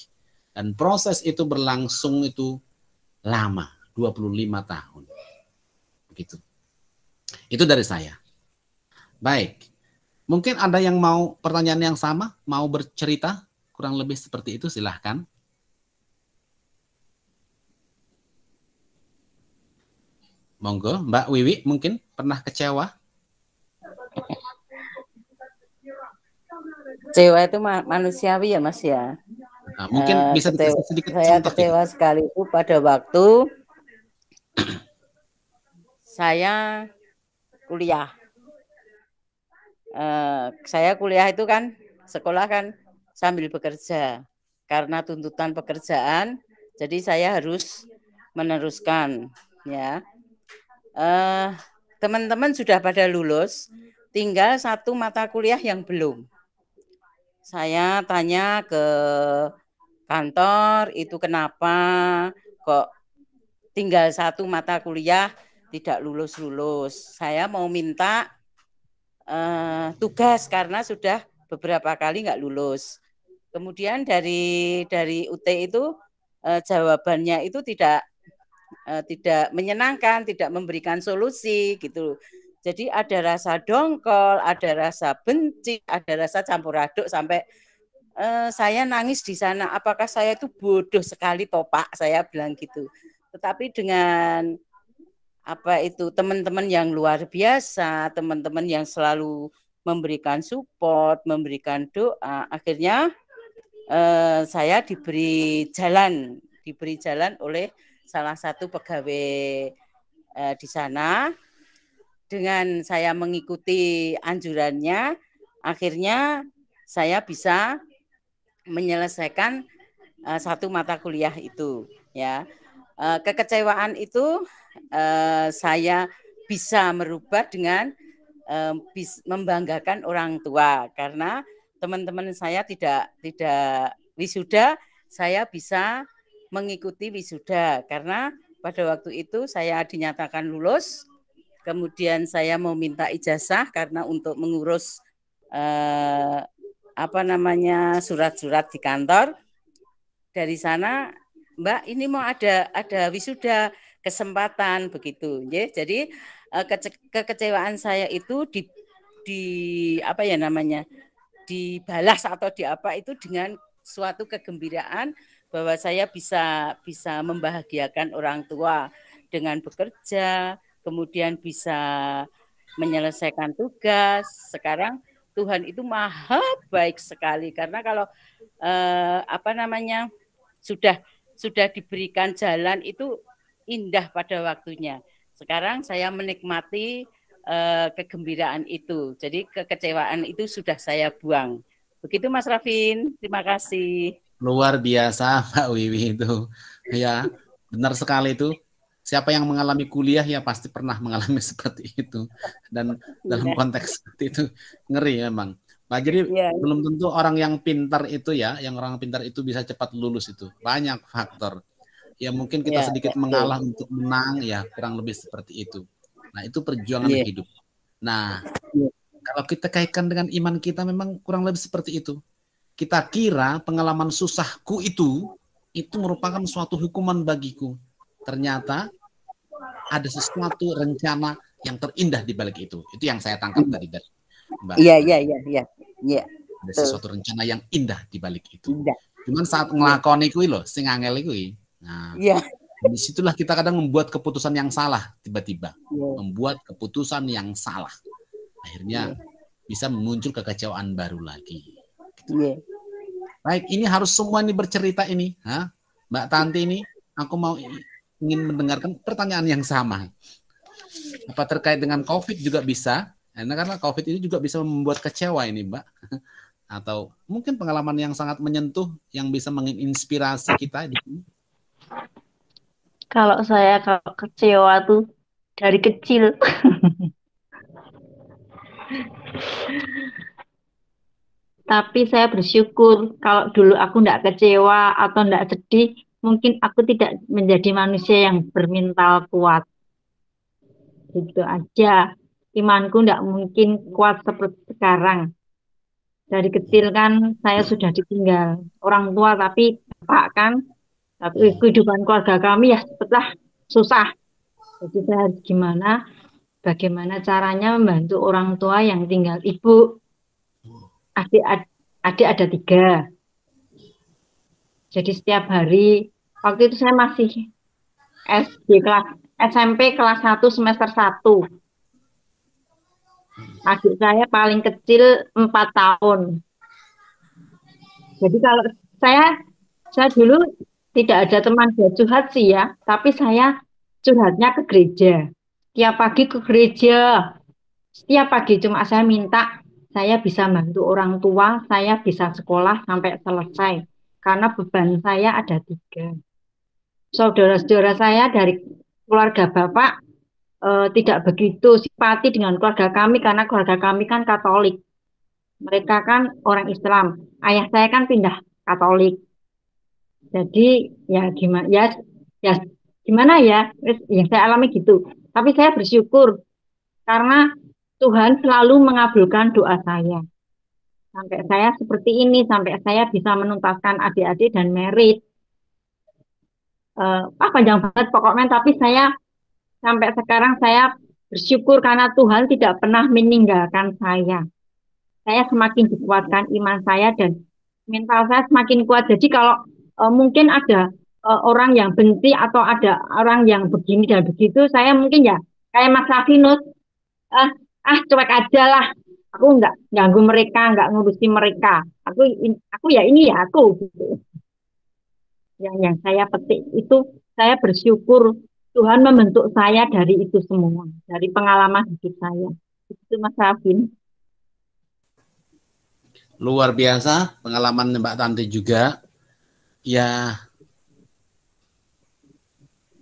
Dan proses itu berlangsung itu lama, 25 tahun. Begitu. Itu dari saya. Baik, mungkin ada yang mau pertanyaan yang sama, mau bercerita? Kurang lebih seperti itu, silahkan. Monggo, Mbak Wiwi mungkin pernah kecewa? Kecewa itu manusiawi ya Mas ya. Nah, mungkin bisa dikasih sedikit saya contoh kecewa gitu. Sekali itu pada waktu saya kuliah. Saya kuliah itu kan, sekolah kan sambil bekerja. Karena tuntutan pekerjaan, jadi saya harus meneruskan. Ya, teman-teman sudah pada lulus, tinggal satu mata kuliah yang belum. Saya tanya ke kantor, itu kenapa kok tinggal satu mata kuliah tidak lulus-lulus. Saya mau minta tugas karena sudah beberapa kali nggak lulus. Kemudian dari UT itu jawabannya itu tidak menyenangkan, tidak memberikan solusi gitu. Jadi ada rasa dongkol, ada rasa benci, ada rasa campur aduk sampai saya nangis di sana. Apakah saya itu bodoh sekali toh Pak? Saya bilang gitu. Tetapi dengan teman-teman yang luar biasa, teman-teman yang selalu memberikan support, memberikan doa, akhirnya saya diberi jalan oleh salah satu pegawai di sana. Dengan saya mengikuti anjurannya, akhirnya saya bisa menyelesaikan satu mata kuliah itu. Ya, kekecewaan itu saya bisa merubah dengan membanggakan orang tua, karena teman-teman saya tidak wisuda, saya bisa mengikuti wisuda karena pada waktu itu saya dinyatakan lulus. Kemudian saya mau minta ijazah karena untuk mengurus surat-surat di kantor. Dari sana, Mbak, ini mau ada wisuda, kesempatan begitu. Jadi kekecewaan saya itu dibalas atau itu dengan suatu kegembiraan bahwa saya bisa membahagiakan orang tua dengan bekerja, kemudian bisa menyelesaikan tugas. Sekarang Tuhan itu maha baik sekali, karena kalau sudah diberikan jalan itu indah pada waktunya. Sekarang saya menikmati kegembiraan itu. Jadi kekecewaan itu sudah saya buang. Begitu Mas Rafin, terima kasih. Luar biasa Mbak Wiwi itu. Ya, benar sekali itu. Siapa yang mengalami kuliah ya pasti pernah mengalami seperti itu. Dan dalam konteks seperti itu ngeri memang. Nah, jadi belum tentu orang yang pintar itu yang orang pintar itu bisa cepat lulus itu. Banyak faktor. Ya mungkin kita sedikit mengalah untuk menang, ya kurang lebih seperti itu. Nah, itu perjuangan hidup. Nah, kalau kita kaitkan dengan iman kita memang kurang lebih seperti itu. Kita kira pengalaman susahku itu merupakan suatu hukuman bagiku. Ternyata ada sesuatu rencana yang terindah di balik itu. Itu yang saya tangkap tadi dari Mbak. Iya. Ada sesuatu rencana yang indah di balik itu. Cuman saat ngelakoni kuwi lho, sing angel kuwi. Nah, disitulah kita kadang membuat keputusan yang salah tiba-tiba. Membuat keputusan yang salah. Akhirnya bisa muncul kekecewaan baru lagi. Gitu. Baik, ini harus semua ini bercerita ini. Mbak Tanti ini, aku ingin mendengarkan pertanyaan yang sama. Apa terkait dengan COVID juga bisa? Karena COVID ini juga bisa membuat kecewa ini, Mbak. Atau mungkin pengalaman yang sangat menyentuh yang bisa menginspirasi kita di sini. Kalau kecewa tuh dari kecil. Tapi saya bersyukur kalau dulu aku enggak kecewa atau enggak sedih, mungkin aku tidak menjadi manusia yang bermental kuat. Gitu aja. Imanku enggak mungkin kuat seperti sekarang. Dari kecil kan saya sudah ditinggal orang tua, tapi bapak kan, tapi kehidupan keluarga kami ya sebetulnya susah. Jadi saya harus bagaimana caranya membantu orang tua yang tinggal ibu. Adik ada 3. Jadi setiap hari, waktu itu saya masih SMP kelas 1 semester 1. Adik saya paling kecil 4 tahun. Jadi kalau saya dulu tidak ada teman curhat sih ya, tapi saya curhatnya ke gereja. Tiap pagi ke gereja. Setiap pagi cuma saya minta saya bisa bantu orang tua, saya bisa sekolah sampai selesai. Karena beban saya ada 3. Saudara-saudara saya dari keluarga bapak tidak begitu simpati dengan keluarga kami, karena keluarga kami kan Katolik. Mereka kan orang Islam. Ayah saya kan pindah Katolik. Jadi ya gimana ya, yang saya alami gitu. Tapi saya bersyukur karena Tuhan selalu mengabulkan doa saya. Sampai saya seperti ini, sampai saya bisa menuntaskan adik-adik dan merit. Panjang banget pokoknya, tapi saya sampai sekarang saya bersyukur karena Tuhan tidak pernah meninggalkan saya. Saya semakin dikuatkan iman saya dan mental saya semakin kuat. Jadi kalau mungkin ada orang yang benci atau ada orang yang begini dan begitu, saya mungkin ya kayak Mas Rafinus, cuek aja lah. Aku nggak ganggu mereka, nggak ngurusi mereka. Aku ya ini ya aku. Gitu. Yang saya petik itu, saya bersyukur Tuhan membentuk saya dari itu semua, dari pengalaman hidup saya. Itu Mas Rafin. Luar biasa pengalaman Mbak Tanti juga. Ya,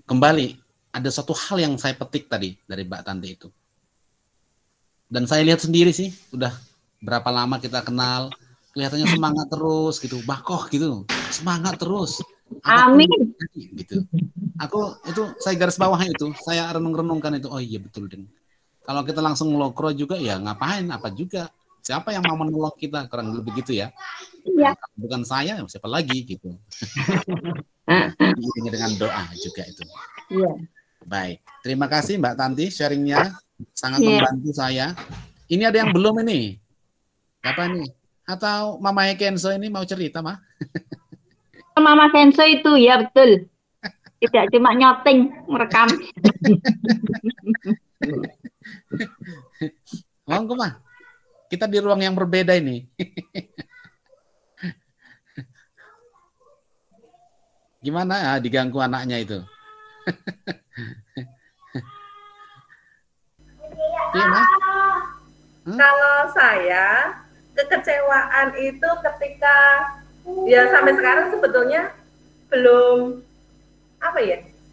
kembali ada satu hal yang saya petik tadi dari Mbak Tanti itu. Dan saya lihat sendiri sih, udah berapa lama kita kenal, kelihatannya semangat terus gitu, bakoh gitu, semangat terus. Amin. Gitu. Aku itu saya garis bawah itu, saya renung-renungkan itu. Oh iya betul deng. Kalau kita langsung ngelokro juga ya ngapain? Apa juga? Siapa yang mau menolong kita? Kurang lebih begitu ya. Iya. Bukan saya, siapa lagi gitu. Diiringi dengan doa juga itu. Iya. Baik, terima kasih Mbak Tanti sharingnya, sangat Iya. membantu saya. Ini ada yang belum ini? Apa nih? Atau Mama Kenzo ini mau cerita, Mah? Mama Kenzo itu ya betul. Tidak cuma nyoting, merekam. Monggo, Mah. Kita di ruang yang berbeda ini. Gimana ya diganggu anaknya itu? Iya, Kalau saya, kekecewaan itu ketika ya sampai sekarang sebetulnya belum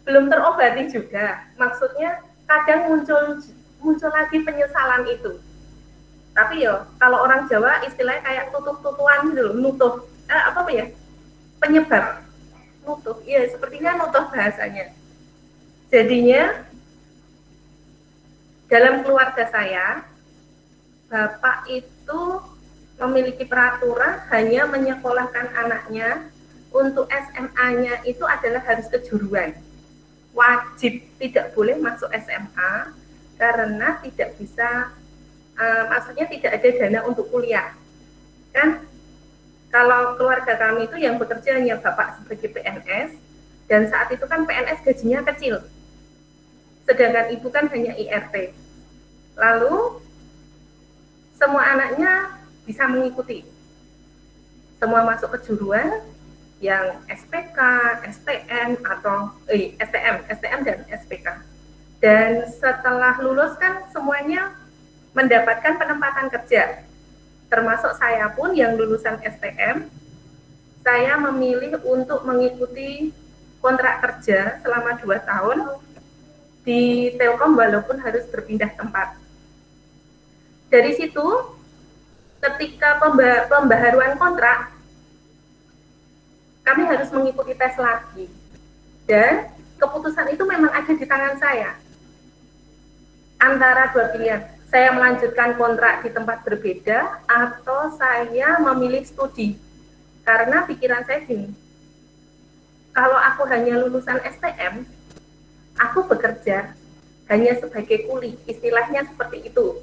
belum terobati juga. Maksudnya kadang muncul lagi penyesalan itu. Tapi yo kalau orang Jawa istilahnya kayak tutup-tutuan gitu, nutuh penyebab nutuh. Iya, sepertinya nutuh bahasanya. Jadinya dalam keluarga saya, bapak itu memiliki peraturan hanya menyekolahkan anaknya untuk SMA-nya itu adalah harus kejuruan. Wajib, tidak boleh masuk SMA karena tidak bisa, maksudnya tidak ada dana untuk kuliah. Kan kalau keluarga kami itu yang bekerja hanya bapak sebagai PNS, dan saat itu kan PNS gajinya kecil. Sedangkan ibu kan hanya IRT. Lalu semua anaknya bisa mengikuti. Semua masuk kejuruan yang SPK, STM atau STM dan SPK. Dan setelah lulus kan semuanya mendapatkan penempatan kerja. Termasuk saya pun yang lulusan STM, saya memilih untuk mengikuti kontrak kerja selama 2 tahun di Telkom walaupun harus berpindah tempat. Dari situ, ketika pembaharuan kontrak, kami harus mengikuti tes lagi. Dan keputusan itu memang ada di tangan saya. Antara 2 pilihan, saya melanjutkan kontrak di tempat berbeda atau saya memilih studi. Karena pikiran saya gini, kalau aku hanya lulusan STM, aku bekerja hanya sebagai kuli, istilahnya seperti itu.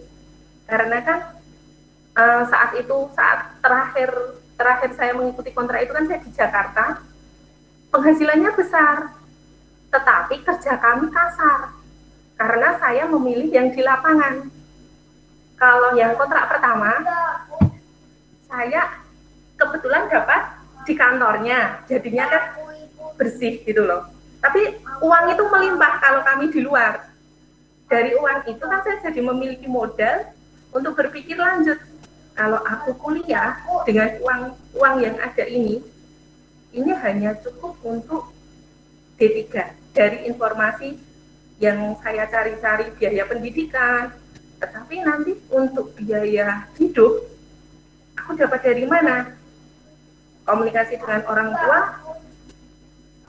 Karena kan saat terakhir saya mengikuti kontrak itu kan saya di Jakarta, penghasilannya besar, tetapi kerja kami kasar, karena saya memilih yang di lapangan. Kalau yang kontrak pertama, saya kebetulan dapat di kantornya, jadinya kan bersih gitu loh. Tapi uang itu melimpah kalau kami di luar. Dari uang itu kan saya jadi memiliki modal untuk berpikir lanjut. Kalau aku kuliah dengan uang yang ada ini hanya cukup untuk D3. Dari informasi yang saya cari-cari biaya pendidikan, tetapi nanti untuk biaya hidup, aku dapat dari mana? Komunikasi dengan orang tua,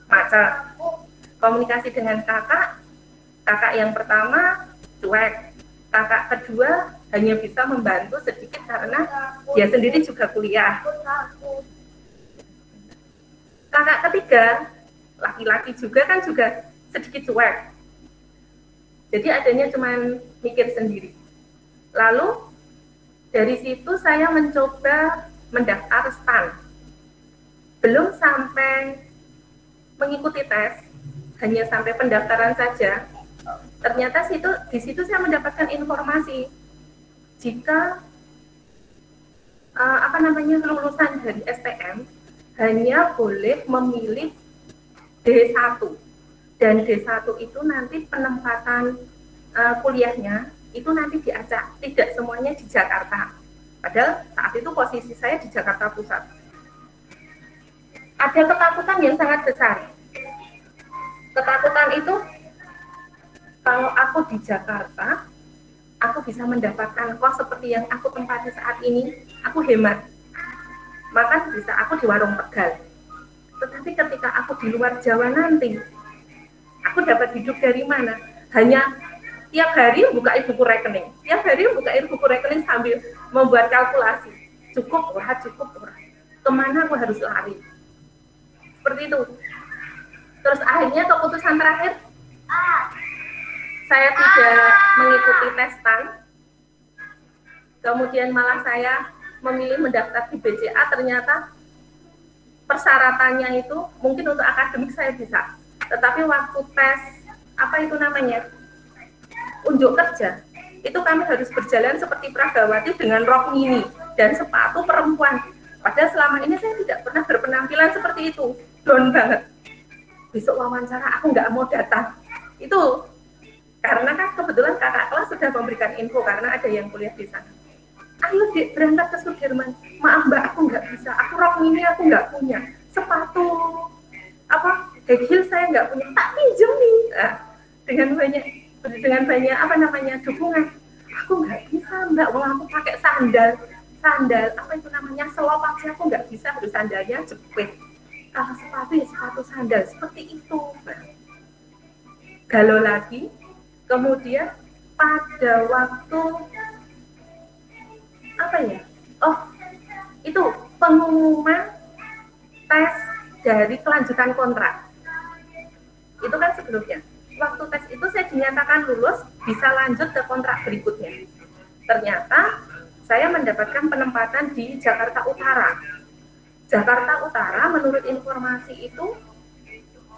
macet. Komunikasi dengan kakak yang pertama cuek, kakak kedua hanya bisa membantu sedikit karena dia sendiri juga kuliah. Kakak ketiga, laki-laki juga kan juga sedikit cuek. Jadi adanya cuma mikir sendiri. Lalu dari situ saya mencoba mendaftar STAN. Belum sampai mengikuti tes, hanya sampai pendaftaran saja. Ternyata di situ saya mendapatkan informasi jika lulusan dari STM hanya boleh memilih D1, dan D1 itu nanti penempatan kuliahnya itu nanti diacak, tidak semuanya di Jakarta. Padahal saat itu posisi saya di Jakarta Pusat. Ada ketakutan yang sangat besar. Ketakutan itu, kalau aku di Jakarta, aku bisa mendapatkan kos seperti yang aku tempati saat ini, aku hemat. Maka bisa aku di warung Tegal. Tetapi ketika aku di luar Jawa nanti, aku dapat hidup dari mana? Hanya tiap hari buka buku rekening. Tiap hari buka buku rekening sambil membuat kalkulasi, cukup ora, kemana aku harus lari, seperti itu. Terus akhirnya keputusan terakhir, saya tidak mengikuti tes STAN, kemudian malah saya memilih mendaftar di BCA. Ternyata persyaratannya itu mungkin untuk akademik saya bisa, tetapi waktu tes unjuk kerja itu kami harus berjalan seperti Pragawati dengan rok mini dan sepatu perempuan. Padahal selama ini saya tidak pernah berpenampilan seperti itu, down banget. Besok wawancara aku nggak mau datang. Itu karena kan kebetulan kakak kelas sudah memberikan info karena ada yang kuliah di sana. Ayo Dik, berangkat ke Sudirman. Maaf Mbak, aku nggak bisa. Aku rok mini aku nggak punya. Sepatu high heel saya nggak punya. Tak pinjam nih. Nah, dengan banyak dukungan. Aku nggak bisa Mbak, aku pakai sandal selop aja aku nggak bisa, harus sandalnya jepit. Kalau sepatu ya sepatu sandal, seperti itu. Galau lagi. Kemudian pada waktu itu pengumuman tes dari kelanjutan kontrak. Itu kan sebelumnya. Waktu tes itu saya dinyatakan lulus, bisa lanjut ke kontrak berikutnya. Ternyata saya mendapatkan penempatan di Jakarta Utara. Jakarta Utara menurut informasi itu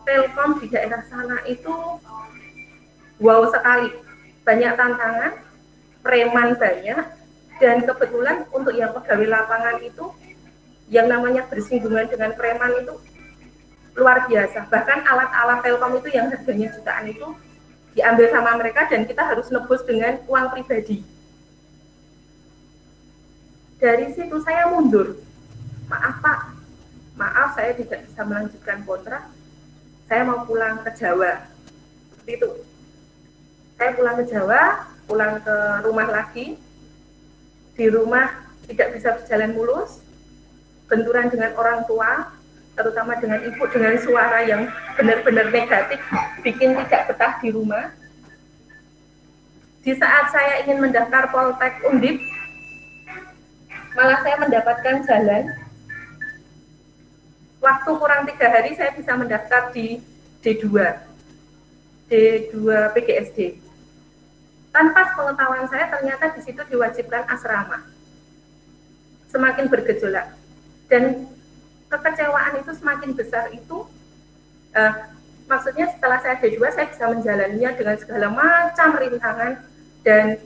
Telkom di daerah sana itu wow sekali. Banyak tantangan, preman banyak, dan kebetulan untuk yang pegawai lapangan itu yang namanya bersinggungan dengan preman itu luar biasa. Bahkan alat-alat Telkom itu yang harganya jutaan itu diambil sama mereka dan kita harus nebus dengan uang pribadi. Dari situ saya mundur. Maaf Pak, maaf saya tidak bisa melanjutkan kontrak. Saya mau pulang ke Jawa. Seperti itu. Saya pulang ke Jawa, pulang ke rumah lagi. Di rumah tidak bisa berjalan mulus, benturan dengan orang tua, terutama dengan ibu dengan suara yang benar-benar negatif, bikin tidak betah di rumah. Di saat saya ingin mendaftar Poltek Undip, malah saya mendapatkan jalan. Waktu kurang 3 hari saya bisa mendaftar di D2 PGSD. Tanpa pengetahuan saya ternyata di situ diwajibkan asrama. Semakin bergejolak dan kekecewaan itu semakin besar itu, maksudnya setelah saya D2 saya bisa menjalaninya dengan segala macam rintangan dan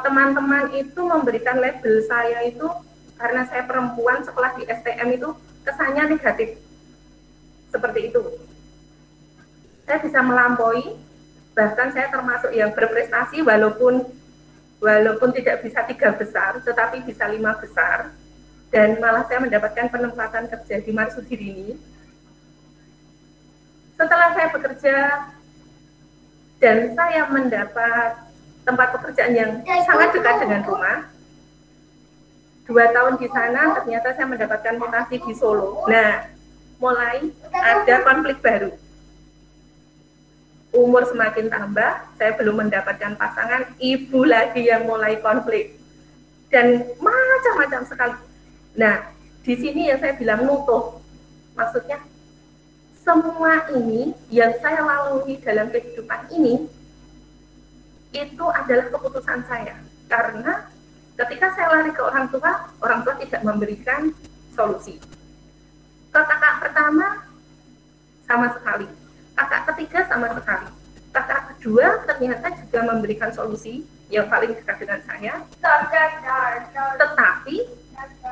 teman-teman itu memberikan label saya itu karena saya perempuan sekolah di STM itu kesannya negatif seperti itu. Saya bisa melampaui, bahkan saya termasuk yang berprestasi walaupun tidak bisa 3 besar, tetapi bisa 5 besar, dan malah saya mendapatkan penempatan kerja di Marsudi ini. Setelah saya bekerja dan saya mendapat tempat pekerjaan yang sangat dekat dengan rumah, 2 tahun di sana ternyata saya mendapatkan mutasi di Solo. Nah, mulai ada konflik baru. Umur semakin tambah, saya belum mendapatkan pasangan, ibu lagi yang mulai konflik. Dan macam-macam sekali. Nah, di sini yang saya bilang nutuh. Maksudnya, semua ini yang saya lalui dalam kehidupan ini, itu adalah keputusan saya. Karena ketika saya lari ke orang tua tidak memberikan solusi. Ke kakak pertama, sama sekali. Kakak ketiga sama sekali. Kakak kedua ternyata juga memberikan solusi yang paling dekat dengan saya. Tetapi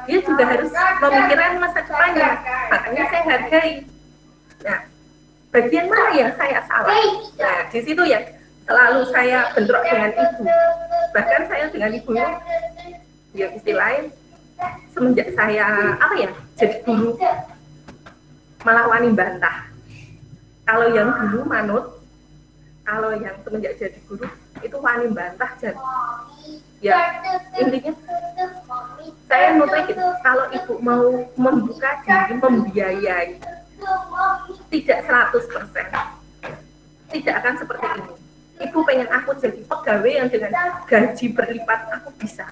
dia juga harus memikirkan masa depannya. Makanya saya hargai. Nah, bagian mana yang saya salah? Nah, di situ ya selalu saya bentrok dengan ibu. Bahkan saya dengan ibu ya istilahnya semenjak saya jadi guru malah wani bantah. Kalau yang dulu manut, kalau yang semenjak jadi guru itu wani bantah jadi. Ya intinya saya nutup gitu, kalau ibu mau membuka diri, membiayai tidak 100%, tidak akan seperti ini. ibu pengen aku jadi pegawai yang dengan gaji berlipat, aku bisa.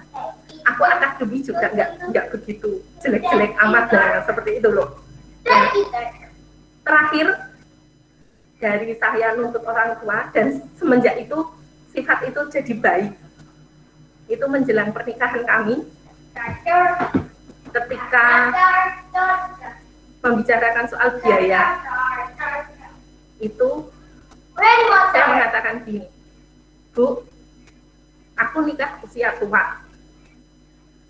Aku akademi juga nggak begitu jelek-jelek amat, nah, seperti itu loh. Dan terakhir dari saya nuntut orang tua, dan semenjak itu sifat itu jadi baik. Itu menjelang pernikahan kami, ketika membicarakan soal biaya, itu saya mengatakan gini, Bu, aku nikah usia tua,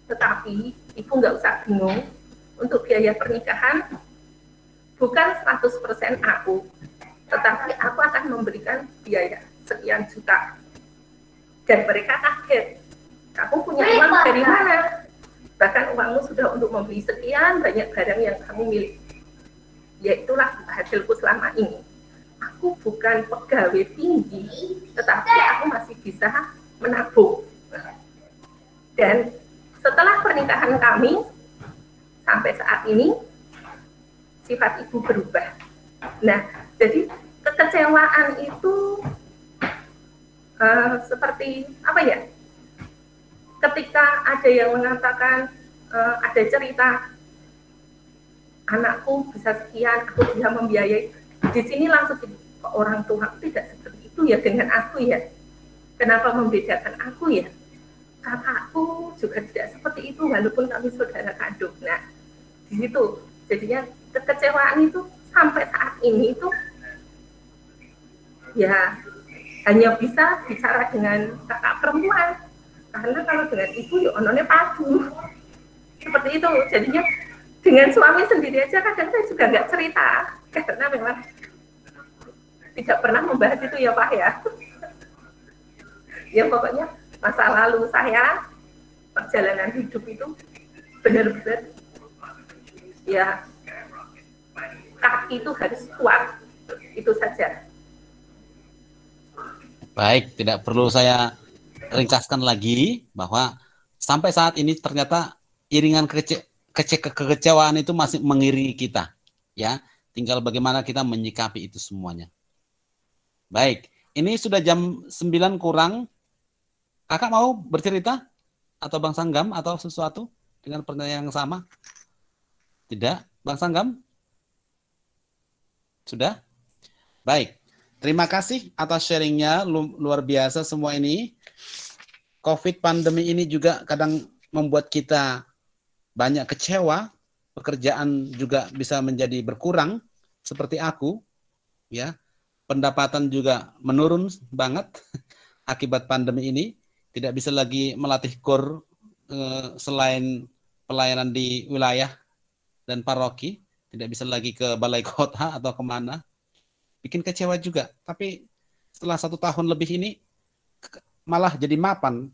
tetapi ibu nggak usah bingung, untuk biaya pernikahan bukan 100% aku, tetapi aku akan memberikan biaya sekian juta. Dan mereka kaget, kamu punya uang dari mana? Bahkan uangmu sudah untuk membeli sekian banyak barang yang kamu miliki. Ya itulah hasilku selama ini. Aku bukan pegawai tinggi, tetapi aku masih bisa menabung. Dan setelah pernikahan kami, sampai saat ini, sifat ibu berubah. Nah, jadi kekecewaan itu seperti apa ya? Ketika ada yang mengatakan, ada cerita, anakku bisa sekian, aku bisa membiayai, di sini langsung orang tua tidak seperti itu ya dengan aku ya. Kenapa membedakan aku ya? Kakakku juga tidak seperti itu walaupun kami saudara kandung. Nah, di situ jadinya kekecewaan itu sampai saat ini itu ya hanya bisa bicara dengan kakak perempuan, karena kalau dengan ibu ya onone padu seperti itu. Jadinya dengan suami sendiri aja kadang saya juga nggak cerita, karena memang tidak pernah membahas itu ya Pak ya. Ya pokoknya masa lalu saya, perjalanan hidup itu benar-benar ya, kaki itu harus kuat, itu saja. Baik, tidak perlu saya ringkaskan lagi bahwa sampai saat ini ternyata iringan kekecewaan itu masih mengiringi kita, ya. Tinggal bagaimana kita menyikapi itu semuanya. Baik, ini sudah jam 9 kurang. Kakak mau bercerita atau Bang Sanggam atau sesuatu dengan pertanyaan yang sama? Tidak, Bang Sanggam? Sudah? Baik. Terima kasih atas sharingnya, luar biasa semua ini. COVID pandemi ini juga kadang membuat kita banyak kecewa, pekerjaan juga bisa menjadi berkurang, seperti aku, ya. Pendapatan juga menurun banget akibat pandemi ini. Tidak bisa lagi melatih KUR selain pelayanan di wilayah dan paroki, tidak bisa lagi ke balai kota atau kemana. Bikin kecewa juga. Tapi setelah 1 tahun lebih ini malah jadi mapan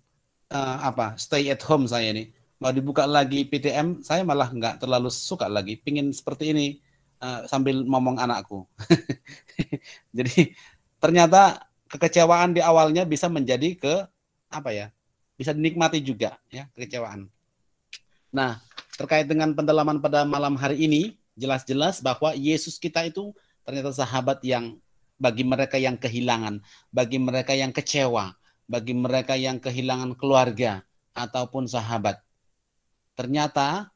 stay at home saya ini. Mau dibuka lagi PTM, saya malah nggak terlalu suka lagi. Pingin seperti ini sambil ngomong anakku. Jadi ternyata kekecewaan di awalnya bisa menjadi bisa dinikmati juga ya, kekecewaan. Nah, terkait dengan pendalaman pada malam hari ini, jelas-jelas bahwa Yesus kita itu ternyata sahabat yang bagi mereka yang kehilangan, bagi mereka yang kecewa, bagi mereka yang kehilangan keluarga ataupun sahabat. Ternyata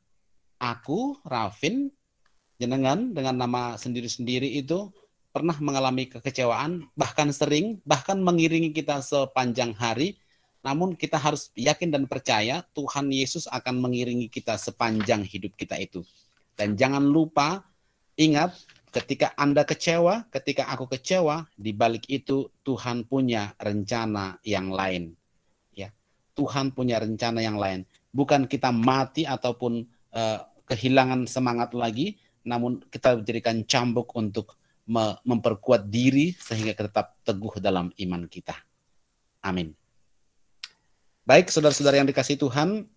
aku, Rafin, jenengan dengan nama sendiri-sendiri itu pernah mengalami kekecewaan, bahkan sering, bahkan mengiringi kita sepanjang hari. Namun kita harus yakin dan percaya Tuhan Yesus akan mengiringi kita sepanjang hidup kita itu. Dan jangan lupa, ingat, ketika Anda kecewa, ketika aku kecewa, di balik itu Tuhan punya rencana yang lain. Ya, Tuhan punya rencana yang lain. Bukan kita mati ataupun kehilangan semangat lagi, namun kita dijadikan cambuk untuk memperkuat diri sehingga kita tetap teguh dalam iman kita. Amin. Baik, saudara-saudara yang dikasihi Tuhan,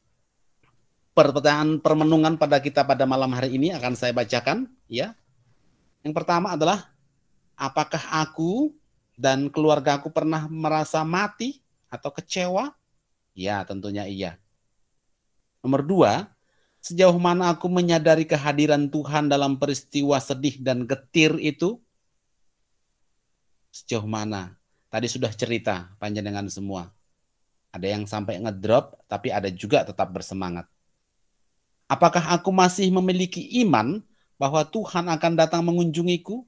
pertanyaan permenungan pada kita pada malam hari ini akan saya bacakan, ya. Yang pertama adalah, apakah aku dan keluarga aku pernah merasa mati atau kecewa? Ya, tentunya iya. Nomor 2, sejauh mana aku menyadari kehadiran Tuhan dalam peristiwa sedih dan getir itu? Sejauh mana? Tadi sudah cerita panjenengan semua. Ada yang sampai ngedrop, tapi ada juga tetap bersemangat. Apakah aku masih memiliki iman bahwa Tuhan akan datang mengunjungiku?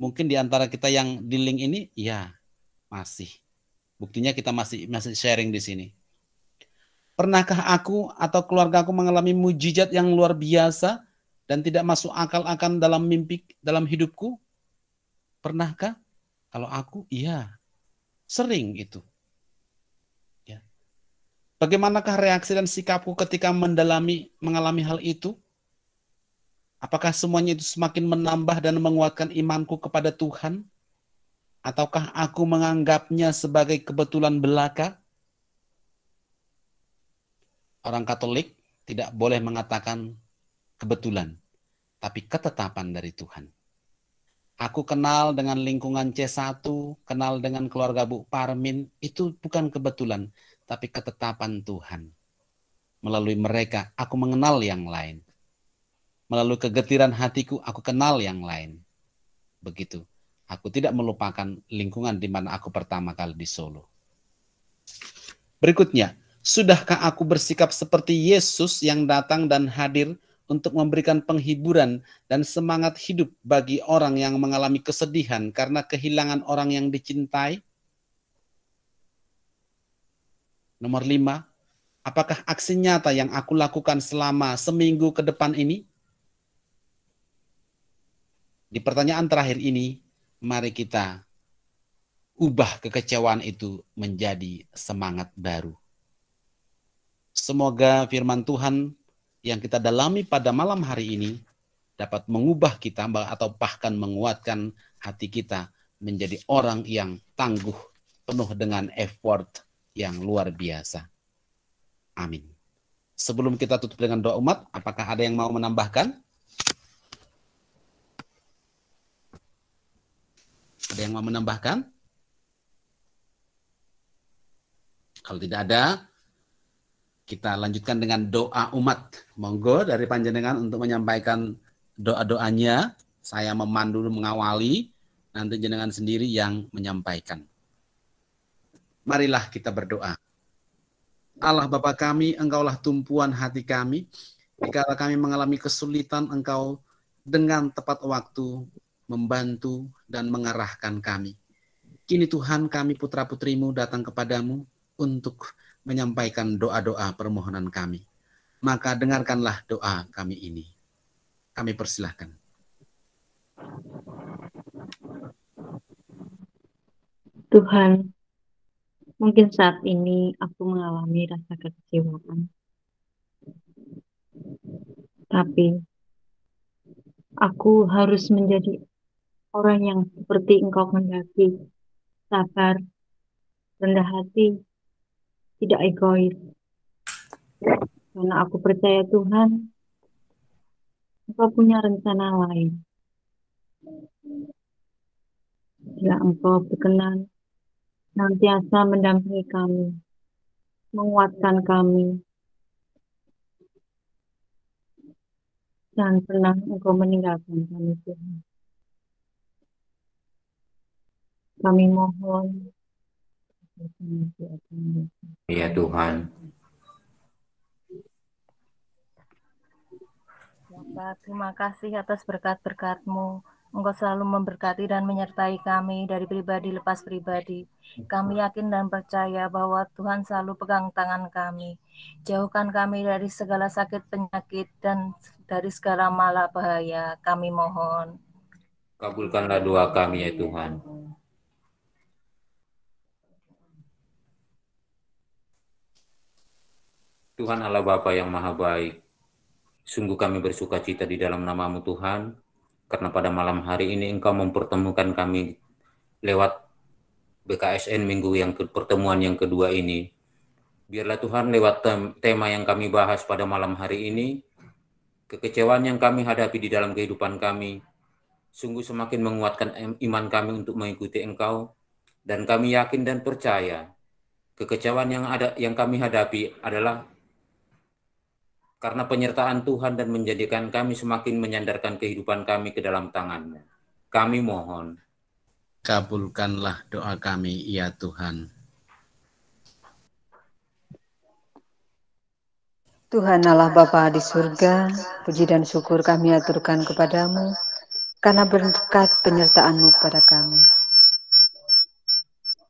Mungkin di antara kita yang di link ini, ya masih. Buktinya kita masih sharing di sini. Pernahkah aku atau keluarga aku mengalami mujizat yang luar biasa dan tidak masuk akal akan dalam mimpi dalam hidupku? Pernahkah? Kalau aku, iya, sering itu. Ya. Bagaimanakah reaksi dan sikapku ketika mengalami hal itu? Apakah semuanya itu semakin menambah dan menguatkan imanku kepada Tuhan? Ataukah aku menganggapnya sebagai kebetulan belaka? Orang Katolik tidak boleh mengatakan kebetulan, tapi ketetapan dari Tuhan. Aku kenal dengan lingkungan C1, kenal dengan keluarga Bu Parmin, itu bukan kebetulan, tapi ketetapan Tuhan. Melalui mereka, aku mengenal yang lain. Melalui kegetiran hatiku, aku kenal yang lain. Begitu. Aku tidak melupakan lingkungan di mana aku pertama kali di Solo. Berikutnya, sudahkah aku bersikap seperti Yesus yang datang dan hadir untuk memberikan penghiburan dan semangat hidup bagi orang yang mengalami kesedihan karena kehilangan orang yang dicintai? Nomor 5, apakah aksi nyata yang aku lakukan selama seminggu ke depan ini? Di pertanyaan terakhir ini, mari kita ubah kekecewaan itu menjadi semangat baru. Semoga firman Tuhan yang kita dalami pada malam hari ini dapat mengubah kita atau bahkan menguatkan hati kita menjadi orang yang tangguh, penuh dengan effort yang luar biasa. Amin. Sebelum kita tutup dengan doa umat, apakah ada yang mau menambahkan? Ada yang mau menambahkan? Kalau tidak ada, kita lanjutkan dengan doa umat. Monggo dari panjenengan untuk menyampaikan doa-doanya. Saya memandu mengawali, nanti jenengan sendiri yang menyampaikan. Marilah kita berdoa. Allah Bapa kami, Engkaulah tumpuan hati kami. Jika kami mengalami kesulitan, Engkau dengan tepat waktu membantu dan mengarahkan kami. Kini Tuhan, kami putra-putrimu datang kepadamu untuk menyampaikan doa-doa permohonan kami. Maka dengarkanlah doa kami ini. Kami persilahkan. Tuhan, mungkin saat ini aku mengalami rasa kekecewaan. Tapi aku harus menjadi orang yang seperti Engkau kehendaki, sabar, rendah hati, tidak egois. Karena aku percaya Tuhan, Engkau punya rencana lain. Bila Engkau berkenan, senantiasa mendampingi kami, menguatkan kami, dan pernah Engkau meninggalkan kami, Tuhan. Kami mohon. Ya Tuhan. Bapak, terima kasih atas berkat-berkat-Mu. Engkau selalu memberkati dan menyertai kami dari pribadi lepas pribadi. Kami yakin dan percaya bahwa Tuhan selalu pegang tangan kami. Jauhkan kami dari segala sakit penyakit dan dari segala mala bahaya. Kami mohon. Kabulkanlah doa kami ya Tuhan. Tuhan Allah Bapa yang Maha Baik, sungguh kami bersuka cita di dalam nama-Mu Tuhan, karena pada malam hari ini Engkau mempertemukan kami lewat BKSN pertemuan yang kedua ini. Biarlah Tuhan lewat tema yang kami bahas pada malam hari ini, kekecewaan yang kami hadapi di dalam kehidupan kami, sungguh semakin menguatkan iman kami untuk mengikuti Engkau, dan kami yakin dan percaya kekecewaan yang kami hadapi adalah karena penyertaan Tuhan dan menjadikan kami semakin menyandarkan kehidupan kami ke dalam tangan-Mu. Kami mohon, Kabulkanlah doa kami, ya Tuhan. Tuhan Allah Bapa di surga, puji dan syukur kami aturkan kepadamu, karena berkat penyertaan-Mu pada kami.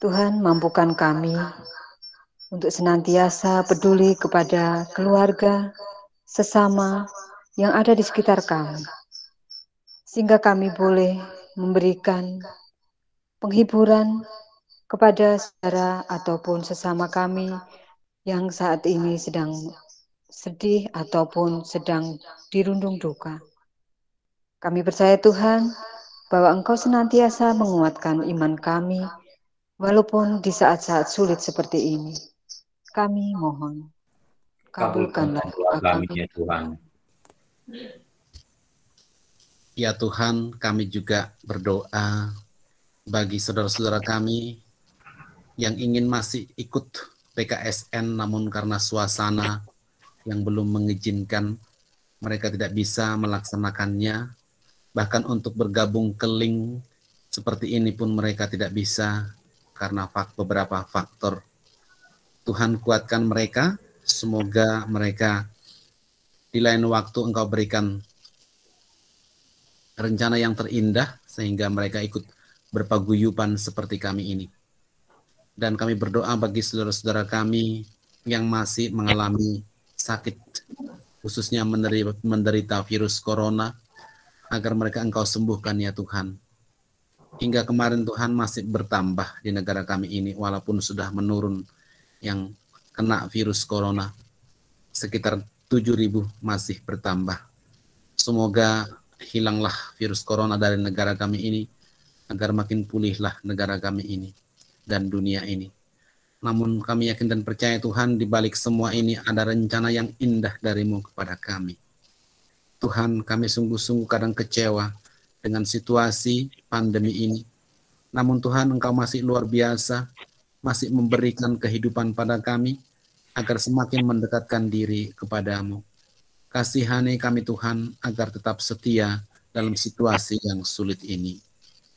Tuhan, mampukan kami untuk senantiasa peduli kepada keluarga, sesama yang ada di sekitar kami, sehingga kami boleh memberikan penghiburan kepada saudara ataupun sesama kami yang saat ini sedang sedih ataupun sedang dirundung duka. Kami percaya Tuhan bahwa Engkau senantiasa menguatkan iman kami walaupun di saat-saat sulit seperti ini. Kami mohon, kabulkanlah doa kami, ya Tuhan. Ya Tuhan, kami juga berdoa bagi saudara-saudara kami yang ingin masih ikut PKSN namun karena suasana yang belum mengizinkan, mereka tidak bisa melaksanakannya. Bahkan untuk bergabung ke link seperti ini pun mereka tidak bisa karena beberapa faktor. Tuhan kuatkan mereka, semoga mereka di lain waktu Engkau berikan rencana yang terindah sehingga mereka ikut berpaguyuban seperti kami ini. Dan kami berdoa bagi saudara-saudara kami yang masih mengalami sakit, khususnya menderita virus corona, agar mereka Engkau sembuhkan ya Tuhan. Hingga kemarin Tuhan masih bertambah di negara kami ini, walaupun sudah menurun yang kena virus corona, sekitar 7.000 masih bertambah. Semoga hilanglah virus corona dari negara kami ini, agar makin pulihlah negara kami ini dan dunia ini. Namun kami yakin dan percaya Tuhan, di balik semua ini ada rencana yang indah dari-Mu kepada kami. Tuhan, kami sungguh-sungguh kadang kecewa dengan situasi pandemi ini. Namun Tuhan, Engkau masih luar biasa, masih memberikan kehidupan pada kami, agar semakin mendekatkan diri kepada-Mu. Kasihani kami Tuhan, agar tetap setia dalam situasi yang sulit ini.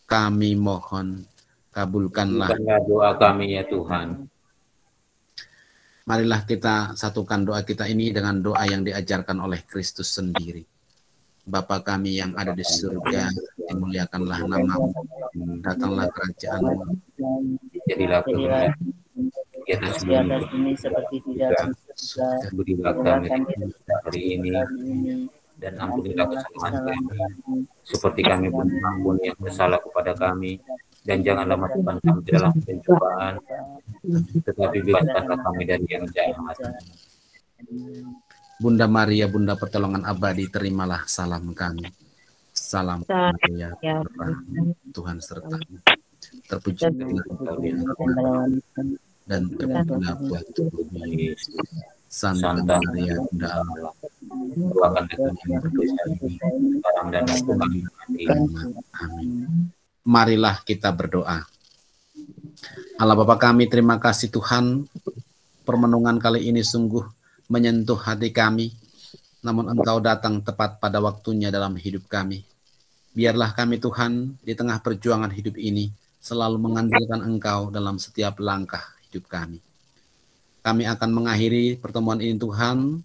Kami mohon, kabulkanlah doa kami ya Tuhan. Marilah kita satukan doa kita ini dengan doa yang diajarkan oleh Kristus sendiri. Bapa kami yang ada di surga, dimuliakanlah nama-Mu, datanglah kerajaan-Mu, jadilah kehendak di atas bumi seperti di dalam surga. Berilah kami hari ini, dan ampunilah kesalahan kami, seperti kami pun mengampuni yang bersalah kepada kami. Dan janganlah masukkan kami ke dalam pencobaan, tetapi bebaskanlah kami dari yang jahat. Bunda Maria, Bunda pertolongan abadi, terimalah salam kami. Salam Maria, Tuhan sertamu. Terpujilah Engkau di antara dan terpujilah buah tubuh-Mu Yesus. Santa Maria, Bunda Allah, doakan kami yang berdosa ini, sekarang dan waktu kami mati. Amin. Marilah kita berdoa. Allah Bapa kami, terima kasih Tuhan, permenungan kali ini sungguh menyentuh hati kami, namun Engkau datang tepat pada waktunya dalam hidup kami. Biarlah kami Tuhan, di tengah perjuangan hidup ini, selalu mengandalkan Engkau dalam setiap langkah hidup kami. Kami akan mengakhiri pertemuan ini Tuhan,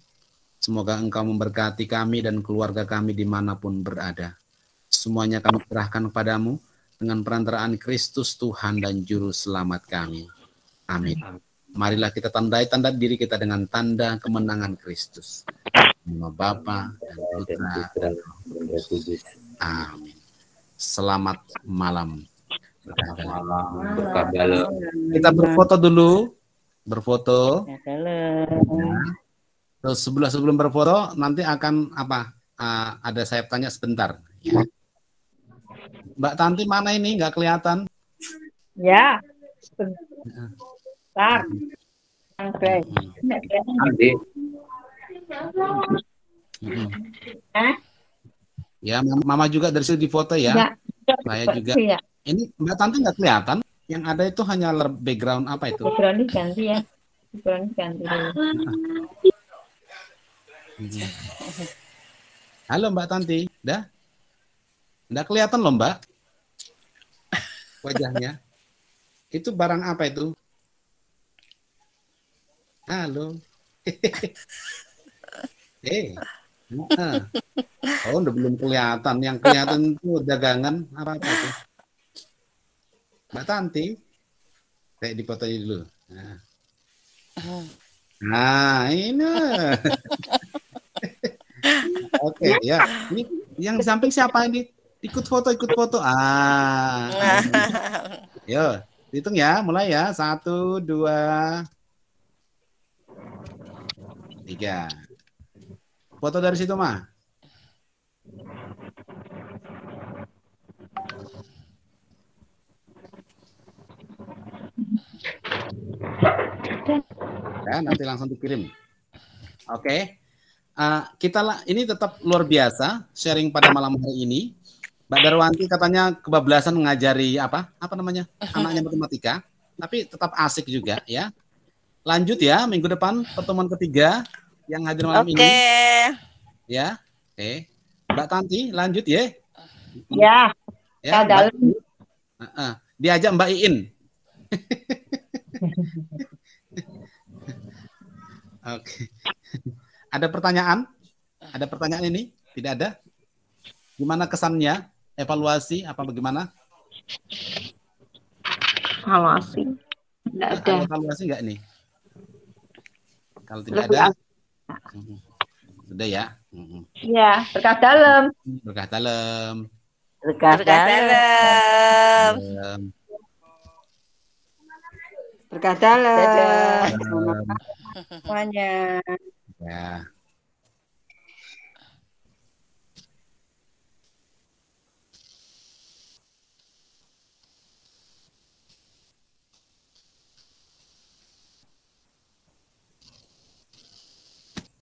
semoga Engkau memberkati kami dan keluarga kami dimanapun berada. Semuanya kami serahkan kepadamu, dengan perantaraan Kristus Tuhan dan Juru Selamat kami. Amin. Marilah kita tandai tanda diri kita dengan tanda kemenangan Kristus. Nama Bapa dan Putra dan Roh Kudus. Amin. Selamat malam. Berkat dalam. Kita berfoto dulu. Berfoto. Terus sebelum berfoto nanti akan apa? Ada saya tanya sebentar. Ya. Mbak Tanti mana ini? Nggak kelihatan. Ya, sebentar. Oke. Ya, Mama juga dari situ di foto ya. Saya juga. Ya. Ini Mbak Tanti nggak kelihatan. Yang ada itu hanya background apa itu? Background ganti ya. Background ganti. Halo Mbak Tanti, dah? Nggak kelihatan loh Mbak. wajahnya. Itu barang apa itu? Halo. Oh, udah belum kelihatan. Yang kelihatan itu dagangan apa itu? Mbak Tanti. Kayak dipoto dulu. Nah, ini. Oke, ya. Ini yang di samping siapa ini? Ikut foto. Yo, hitung ya, mulai ya. 1, 2, 3. Foto dari situ, mah. Ya, nanti langsung dikirim. Oke. Ini tetap luar biasa sharing pada malam hari ini. Mbak Darwanti katanya kebablasan mengajari apa namanya anaknya matematika, tapi tetap asik juga ya. Lanjut ya minggu depan pertemuan ketiga yang hadir malam ini. Ya, oke. Mbak Tanti lanjut ya. Ya. Ya. Diajak Mbak Iin. Oke. Ada pertanyaan? Ada pertanyaan ini? Tidak ada? Gimana kesannya? Evaluasi apa bagaimana? Evaluasi. Tidak ada. Evaluasi enggak nih? Kalau tidak ada, sudah ya. Iya, berkah dalam. Berkah dalam. Berkah dalam. Berkah dalam. Semuanya. Ya.